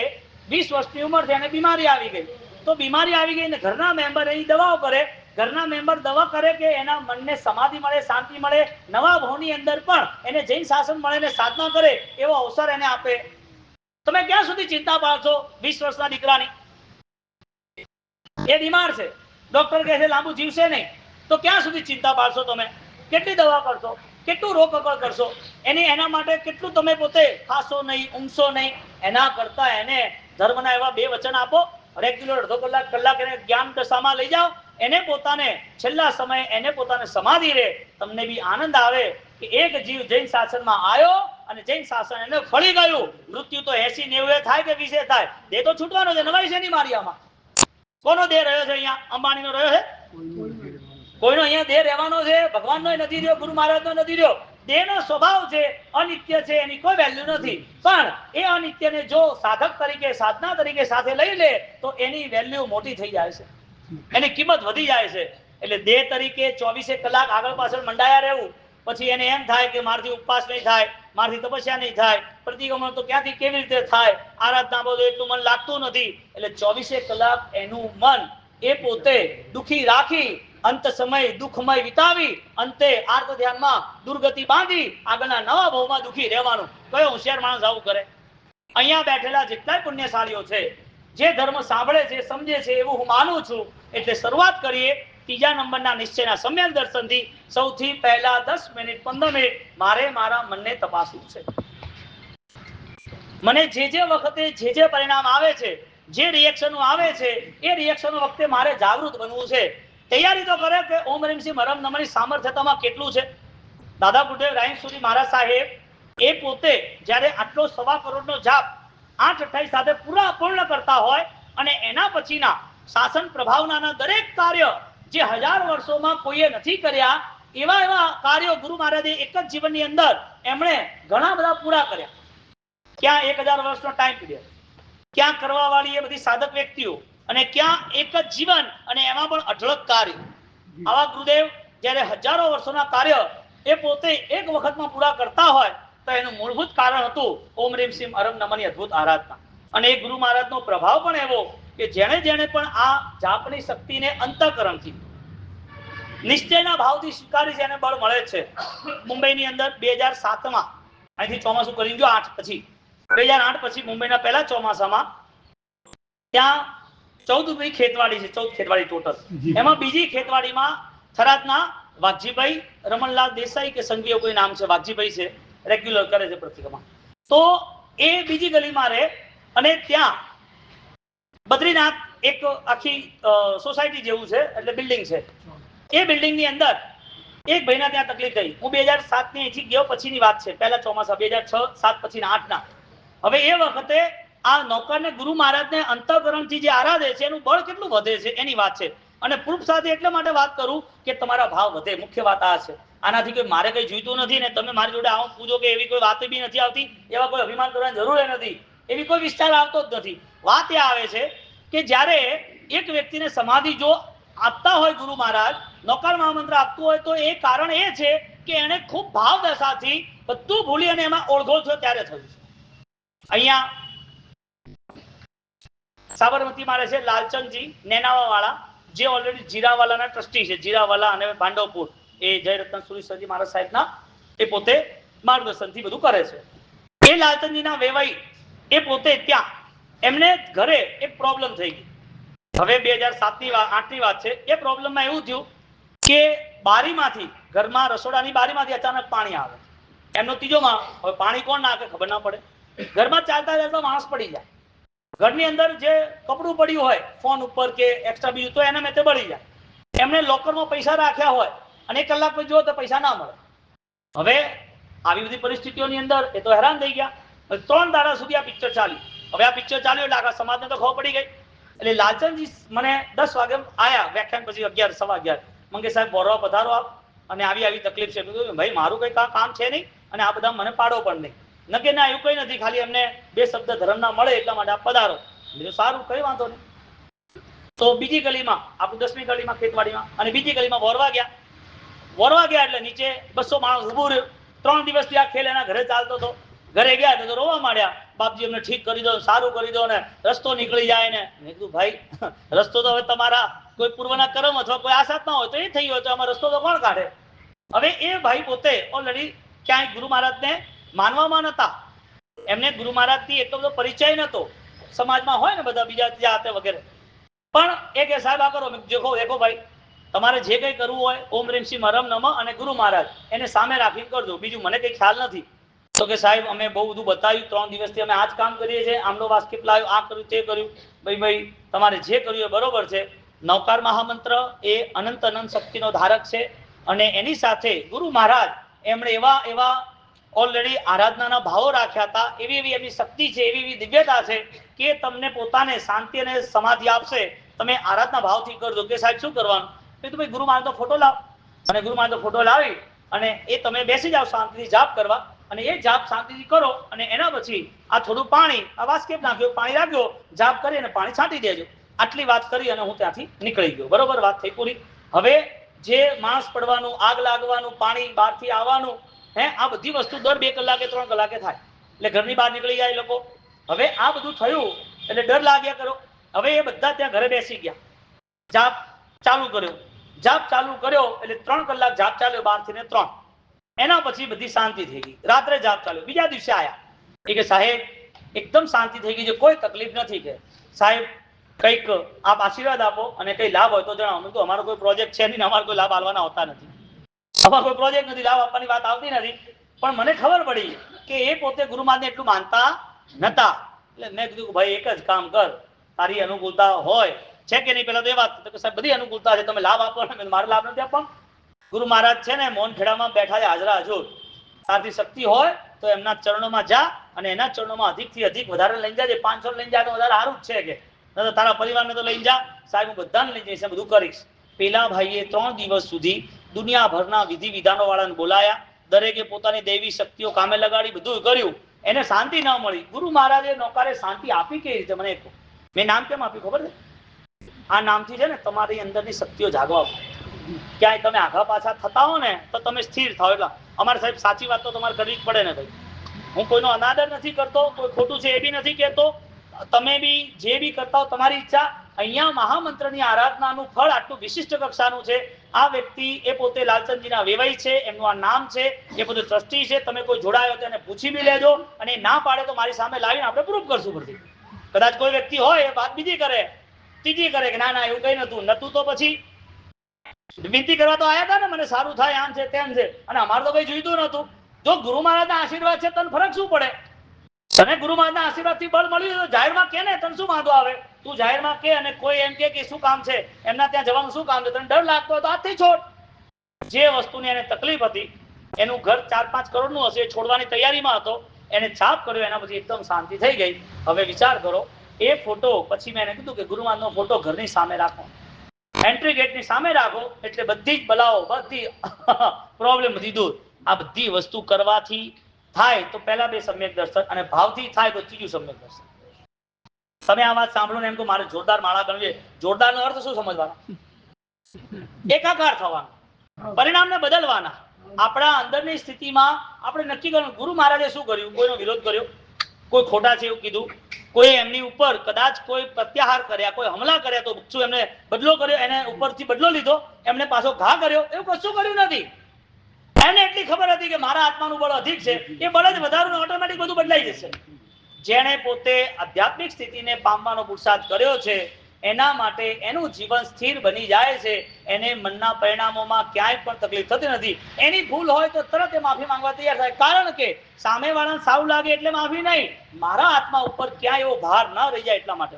20 વર્ષની ઉંમર છે, એને બીમારી આવી ગઈ, તો બીમારી આવી ગઈ ને ઘરના મેમ્બર એની દવાઓ કરે, ઘરના મેમ્બર દવા કરે કે એના મનને સમાધિ મળે, શાંતિ મળે, નવા ભાવની અંદર પણ એને જૈન શાસન મળે ને સાધના કરે એવો અવસર એને આપે. તમે ક્યાં સુધી ચિંતા પાડશો 20 વર્ષના દીકરાની? એ બીમાર છે, ડોક્ટર કહે છે લાંબુ જીવશે નહીં, તો ક્યાં સુધી ચિંતા પાડશો તમે? કેટલી દવા કરશો? કેટલું રોકકળ કરશો? એના માટે કેટલું તમે પોતે ખાશો નહીં, ઊંઘશો નહીં? એના કરતા એને ધર્મના એવા 2 વચન આપો, રેગ્યુલર અડધો કલાક એને જ્ઞાન દશામાં લઈ જાઓ, એને પોતાને છેલ્લા સમયે એને પોતાને સમાધિ રહે, તમને બી આનંદ આવે કે એક જીવ જૈન શાસનમાં આવ્યો અને જૈન શાસન એને ફળી ગયું. મૃત્યુ તો 80-90 થાય કે 20 થાય, દેહ તો છૂટવાનો છે, નવાઈ છે નહીં મારી આમાં. કોનો દેહ રહ્યો છે અહીંયા? અંબાણીનો રહ્યો છે? કોઈનો અહીંયા દેહ રહેવાનો છે? ભગવાનનો નથી રહ્યો, ગુરુ મહારાજનો નથી રહ્યો. દેહનો સ્વભાવ છે, અનિત્ય છે, એની કોઈ વેલ્યુ નથી. પણ એ અનિત્યને જો સાધક તરીકે, સાધના તરીકે સાથે લઈ લે તો એની વેલ્યુ મોટી થઈ જાય છે, એની કિંમત વધી જાય છે. એટલે દેહ તરીકે 24 કલાક આગળ પાછળ મંડાયા રહેવું, પછી એને એમ થાય કે મારથી ઉપવાસ નહીં થાય, મારથી તપસ્યા નહીં થાય, પ્રતિક્રમણ તો ક્યાંથી કેવી રીતે થાય, આરાધના બધું એટલું મન લાગતું નથી. એટલે 24 કલાક એનું મન એ પોતે દુખી રાખી, અંત સમય દુઃખમય વિતાવી, અંતે આર્ત ધ્યાનમાં દુર્ગતિ બાંધી આગળના નવા ભાવમાં દુખી રહેવાનું. કયો હોશિયાર માણસ આવું કરે? અહીંયા બેઠેલા જેટલાય પુણ્યશાળીઓ છે, જે ધર્મ સાંભળે છે, સમજે છે, એવું હું માનું છું. એટલે શરૂઆત કરીએ ત્રીજા નંબરના નિશ્ચયના સમ્યક દર્શનથી. સૌથી પહેલા 10 મિનિટ 15 મિનિટ મારે મારા મનને તપાસવું છે. મને જે વખતે જે પરિણામ આવે છે, જે રિએક્શનો આવે છે, એ રિએક્શનો વખતે મારે જાગૃત બનવું છે. તૈયારી તો કરે કે ઓમ રીમ સિંહ હરમ નમઃની સામર્થ્યતામાં કેટલું છે. દાદા ગુરુદેવ રાયસુરી મહારાજ સાહેબ એ પોતે જ્યારે આટલો 1.25 કરોડનો જાપ 8/28 સાથે પૂર્ણ કરતા હોય અને એના પછીના શાસન પ્રભાવના દરેક કાર્ય જે 1000 વર્ષોમાં કોઈએ નથી કર્યા, એવા કાર્યો ગુરુ મહારાજે એક જ જીવનની અંદર એમણે ઘણા બધા પૂરા કર્યા. ક્યાં 1000 વર્ષનો ટાઈમ પીરિયડ, ક્યાં કરવા વાળી એ બધી સાધક વ્યક્તિઓ, અને ક્યાં એક જ જીવન અને એમાં પણ અઢળક કાર્ય. આવા ગુરુદેવ જ્યારે હજારો વર્ષોના કાર્ય એ પોતે એક વખતમાં પૂરા કરતા હોય તો એનું મૂળભૂત કારણ હતું ઓમ રીમ સિંહ હરમ નમઃની અદ્ભુત આરાધના. અને એ ગુરુ મહારાજનો પ્રભાવ પણ એવો કે જેણે પણ આ જાપની શક્તિને અંતઃકરણથી નિશ્ચયના ભાવથી સ્વીકારી છે એને બળ મળે છે. મુંબઈની અંદર 2007માં અહીંથી ચોમાસું કરી ગયો 8 પછી 2008 પછી મુંબઈના પહેલા ચોમાસામાં ત્યાં 14 ખેતવાડી છે, 14 ખેતવાડી ટોટલ. એમાં બીજી ખેતવાડીમાં થરાદના વાઘજીભાઈ રમણલાલ દેસાઈ કે સંઘવીય કોઈ નામ છે, વાઘજીભાઈ છે, રેગ્યુલર કરે છે પ્રતિક્રમણ. તો એ બીજી ગલીમાં રહે અને ત્યાં બદ્રીનાથ એક આખી સોસાયટી જેવું છે, એટલે બિલ્ડિંગ છે. એ બિલ્ડિંગની અંદર એક ભાઈના ત્યાં તકલીફ થઈ. હું 2007 ની અહીંથી ગયો પછીની વાત છે, પહેલા ચોમાસા 2006, 7 પછીના 8ના. હવે એ વખતે આ નૌકરને ગુરુ મહારાજને અંતઃકરણથી જે આરાધે છે એનું બળ કેટલું વધે છે એની વાત છે. અને પ્રૂફ સાથે એટલા માટે વાત કરું કે તમારા ભાવ વધે. મુખ્ય વાત આ છે. આનાથી કોઈ મારે કઈ જોઈતું નથી ને તમે મારી જોડે આવો પૂછો કે એવી કોઈ વાત બી નથી આવતી, એવા કોઈ અભિમાન કરવાની જરૂર નથી, એવી કોઈ વિસ્તાર આવતો જ નથી. વાત એ આવે છે કે જ્યારે એક વ્યક્તિને સમાધિ જો આપતા હોય ગુરુ મહારાજ, નૌકર મહામંત્ર આપતું હોય તો એ કારણ એ છે કે એને ખૂબ ભાવ દશાથી બધું ભૂલી અને એમાં ઓળઘોળ થયો ત્યારે થયું છે. અહીંયા સાબરમતીમાં રહે છે લાલચંદજી નેનાવા વાળા, જે ઓલરેડી જીરાવાલાના ટ્રસ્ટી છે. જીરાવાલા અને ભાંડવપુર એ જયરત્ન સુરીશ્વરજી મહારાજ સાહેબના એ પોતે માર્ગદર્શનથી બધું કરે છે. એ લાલચંદજીના વેવાઈ એ પોતે ત્યાં એમને ઘરે એક પ્રોબ્લેમ થઈ ગઈ. હવે 2007ની 8ની વાત છે. એ પ્રોબ્લેમમાં એવું થયું કે બારીમાંથી, ઘરમાં રસોડાની બારીમાંથી અચાનક પાણી આવે. એમનો ત્રીજો માળ. હવે પાણી કોણ નાખે ખબર ના પડે. ઘરમાં ચાલતા ચાલતા માણસ પડી જાય. ઘરની અંદર જે કપડું પડ્યું હોય ફોન ઉપર કે એક્સ્ટ્રા બીજું તો એના મેં બળી જાય. એમને લોકરમાં પૈસા રાખ્યા હોય અને 1 કલાક પછી જો તો પૈસા ના મળે. હવે આવી બધી પરિસ્થિતિઓની અંદર એ તો હેરાન થઈ ગયા. 3 દાડા સુધી આ પિક્ચર ચાલ્યું. હવે આ પિક્ચર ચાલ્યું એટલે આખા સમાજને તો ખબર પડી ગઈ. એટલે લાલચંદજી મને 10 વાગે આયા, વ્યાખ્યાન પછી 11, 11:15 મંગે સાહેબ બોરવા પધારો આપ, અને આવી તકલીફ છે. ભાઈ મારું કઈ કામ છે નહીં અને આ બધા મને પાડો પણ નહીં. નકે ના એવું કઈ નથી, ખાલી એમને 2 શબ્દ ધર્મના મળે એટલા માટે આપ પધારો. બીજું સારું, કઈ વાંધો નહીં. તો બીજી ગલીમાં આપણું 10મી ગલીમાં ખેતવાડીમાં અને બીજી ગલીમાં વોરવા ગયા એટલે નીચે 200 માણસ ઉભું રહ્યું. 3 દિવસથી આ ખેલ એના ઘરે ચાલતો હતો. ઘરે ગયા તો રોવા માંડ્યા, બાપજી અમને ઠીક કરી દો, સારું કરી દો ને રસ્તો નીકળી જાય ને. મેં કીધું ભાઈ રસ્તો તો હવે તમારા કોઈ પૂર્વના કર્મ અથવા કોઈ આશાત ના હોય તો એ થઈ હોય તો આમાં રસ્તો તો કોણ કાઢે. હવે એ ભાઈ પોતે ઓલરેડી ક્યાંય ગુરુ મહારાજને માનવામાં નતા. એમને ગુરુ મહારાજથી એટલો બધો પરિચય નતો. સમાજમાં હોય ને બધા બીજા જાતે વગેરે. પણ એ કે સાહેબ આ કરો. દેખો ભાઈ તમારે જે કંઈ કરવું હોય ઓમ રીમ સિંહ હરમ નમઃ અને ગુરુ મહારાજ એને સામે રાખીને કરજો, બીજું મને કંઈ ખ્યાલ નથી. તો કે સાહેબ અમે બહુ બધું બતાવ્યું, 3 દિવસથી અમે આ જ કામ કરીએ છીએ, આમનો વાસ્કિપ લાવ્યો, આ કર્યું તે કર્યું. ભાઈ તમારે જે કર્યું એ બરોબર છે. નૌકાર મહામંત્ર એ અનંત શક્તિનો ધારક છે અને એની સાથે ગુરુ મહારાજ એમણે એવા ઓલરેડી આરાધનાના ભાવો રાખ્યા હતા. એવી એમની શક્તિ છે, એવી દિવ્યતા છે કે તમને પોતાને શાંતિ અને સમાધિ આપશે તમે આરાધના ભાવથી કરજો કે સાહેબ શું કરવાનું, તો ભાઈ ગુરુ મહારાજનો ફોટો લાવ, અને ગુરુ મહારાજનો ફોટો લાવી અને એ તમે બેસી જાઓ શાંતિથી જાપ કરવા, અને એ જાપ શાંતિથી કરો, અને એના પછી આ થોડું પાણી આ વાસ્કેપ નાખ્યો, પાણી રાખ્યો, જાપ કરી અને પાણી છાંટી દેજો. આટલી વાત કરી અને હું ત્યાંથી નીકળી ગયો. બરોબર, વાત થઈ પૂરી. હવે જે માણસ પડવાનું, આગ લાગવાનું, પાણી બહારથી આવવાનું, આ બધી વસ્તુ દર 2 કલાકે 3 કલાકે થાય, એટલે ઘરની બહાર નીકળી જાય લોકો. હવે આ બધું થયું એટલે ડર લાગ્યા કરો. હવે એ બધા ત્યાં ઘરે બેસી ગયા, જાપ ચાલુ કર્યો. જાપ ચાલુ કર્યો એટલે 3 કલાક જાપ ચાલ્યો, 12 થી 3. એના પછી બધી શાંતિ થઈ ગઈ. રાત્રે જાપ ચાલ્યો. બીજા દિવસે આયા કે સાહેબ એકદમ શાંતિ થઈ ગઈ છે, કોઈ તકલીફ નથી. કે સાહેબ કંઈક આપ આશીર્વાદ આપો અને કઈ લાભ હોય તો જણાવો. મેં કીધું અમારો કોઈ પ્રોજેક્ટ છે નહીં, અમારે કોઈ લાભ આપવાના હોતા નથી, અમારો કોઈ પ્રોજેક્ટ નથી, લાભ આપવાની વાત આવતી નથી. પણ મને ખબર પડી કે એ પોતે ગુરુ મહારાજને એટલું માનતા નતા. એટલે મેં કીધું ભાઈ એક જ કામ કર, તારી અનુકૂળતા હોય છે કે નહીં. પેલા તો એ વાત કે સાહેબ બધી અનુકૂળતા છે, તમે લાભ આપો. મારે લાભ નથી આપવાનો. ગુરુ મહારાજ છે ને મોહનખેડામાં બેઠા છે, હાજરા હજુર. તારથી શક્તિ હોય તો એમના ચરણોમાં જા, અને એના ચરણોમાં અધિકથી અધિક વધારે લઈને જાજે. 500 લઈને જાય તો વધારે સારું જ છે. કે તારા પરિવારને તો લઈને જા. સાહેબ હું બધાને લઈ જઈશ, બધું કરીશ. પેલા ભાઈએ 3 દિવસ સુધી દુનિયાભરના વિધિ વિધાનો વાળાને બોલાયા, દરેકે પોતાની દૈવી શક્તિઓ કામે લગાડી, બધું કર્યું. એને શાંતિ ન મળી. ગુરુ મહારાજે નોકારે શાંતિ આપી કેવી રીતે મને કહો. મેં નામ કેમ આપ્યું ખબર છે? આ નામથી છે ને તમારી અંદરની શક્તિઓ જાગવા. ક્યાંય તમે આઘા પાછા થતા હો ને તો તમે સ્થિર થાવ. એટલે અમારે સાહેબ સાચી વાત તો તમારે કરવી જ પડે ને ભાઈ. હું કોઈનો અનાદર નથી કરતો, કોઈ ખોટું છે એ બી નથી કહેતો. તમે બી જે બી કરતા હો તમારી ઈચ્છા. અહીંયા મહામંત્રની આરાધનાનું ફળ આટલું વિશિષ્ટ કક્ષાનું છે. આ વ્યક્તિ એ પોતે લાલચંદજીના વેવાઈ છે, એમનું આ નામ છે, એ પોતે ટ્રસ્ટી છે. તમે કોઈ જોડાયો તો એને પૂછી બી લેજો, અને ના પાડે તો મારી સામે લાવીને આપણે પ્રૂફ કરશું પડતી. કદાચ કોઈ વ્યક્તિ હોય એ વાત બીજી કરે, ત્રીજી કરે કે ના ના એવું કઈ નતું તો પછી વિનંતી કરવા તો આયા હતા ને, મને સારું થાય આમ છે તેમ છે, અને અમારે તો કઈ જોઈતું નતું. જો ગુરુ મહારાજના આશીર્વાદ છે તને ફરક શું પડે? તને ગુરુ મહારાજના આશીર્વાદથી બળ મળ્યું તો જાહેરમાં કે ને, તને શું વાંધો આવે? તું જાહેરમાં કે અને કોઈ એમ કે શું કામ છે, એમના ત્યાં જવાનું શું કામ છે, તને ડર લાગતો હોય તો આજથી છોડ. જે વસ્તુની એને તકલીફ હતી, એનું ઘર 4-5 કરોડનું હશે, એ છોડવાની તૈયારીમાં હતો, એને છાપ કર્યો. એના પછી એકદમ શાંતિ થઈ ગઈ. હવે વિચાર કરો, એ ફોટો પછી મેં એને કીધું કે ગુરુ મહારાજનો ફોટો ઘરની સામે રાખો, એન્ટ્રી ગેટની સામે રાખો, એટલે બધી જ બલાઓ, બધી પ્રોબ્લેમ બધી દૂર. આ બધી વસ્તુ કરવાથી થાય તો પહેલા 2 સમ્યક દર્શન, અને ભાવથી થાય તો 3જું સમ્યક દર્શન. તમે આ વાત સાંભળો ને એમ તો મારે જોરદાર માળા ગણવી. જોરદારનો અર્થ શું સમજવાનો? એકાકાર થવાનો, પરિણામને બદલવાના. આપણા અંદરની સ્થિતિમાં આપણે નક્કી કરવાનું ગુરુ મહારાજે શું કર્યું. કોઈનો વિરોધ કર્યો, કોઈ ખોટા છે એવું કીધું, કોઈ એમની ઉપર કદાચ કોઈ પ્રત્યાહાર કર્યા, કોઈ હમલા કર્યા તો શું એમને બદલો કર્યો, એને ઉપરથી બદલો લીધો, એમને પાછો ઘા કર્યો, એવું કશું કર્યું નથી. એને એટલી ખબર હતી કે મારા આત્માનું બળ અધિક છે, એ બળ જ વધારું, ઓટોમેટિક બધું બદલાઈ જશે. જેણે પોતે આધ્યાત્મિક સ્થિતિને પામવાનો પુરુષાર્થ કર્યો છે, એના માટે એનું જીવન સ્થિર બની જાય છે. એને મનના પરિણામોમાં ક્યાંય પણ તકલીફ થતી નથી. એની ભૂલ હોય તો તરત એ માફી માંગવા તૈયાર થાય, કારણ કે સામેવાળાને સારું લાગે એટલે માફી નહીં, મારા આત્મા ઉપર ક્યાંય એવો ભાર ન રહી જાય એટલા માટે.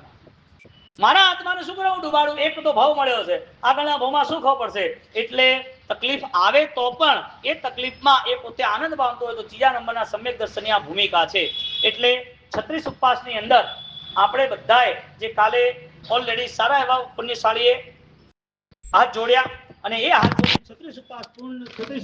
મારા આત્માને શું કરવા ડૂબાડું? એક તો ભાવ મળ્યો છે, આગળના ભાવમાં શું ખબર પડશે? એટલે તકલીફ આવે તો પણ એ તકલીફમાં એ પોતે આનંદ પામતો હોય તો 3જા નંબરના સમ્યક દર્શનની આ ભૂમિકા છે. એટલે 36 ઉપવાસની અંદર આપણે બધાએ જે કાલે ઓલરેડી સારા એવા પુણ્યશાળીએ હાથ જોડ્યા, અને એ હાથ જોડી 36 ઉપવાસ પૂર્ણ 36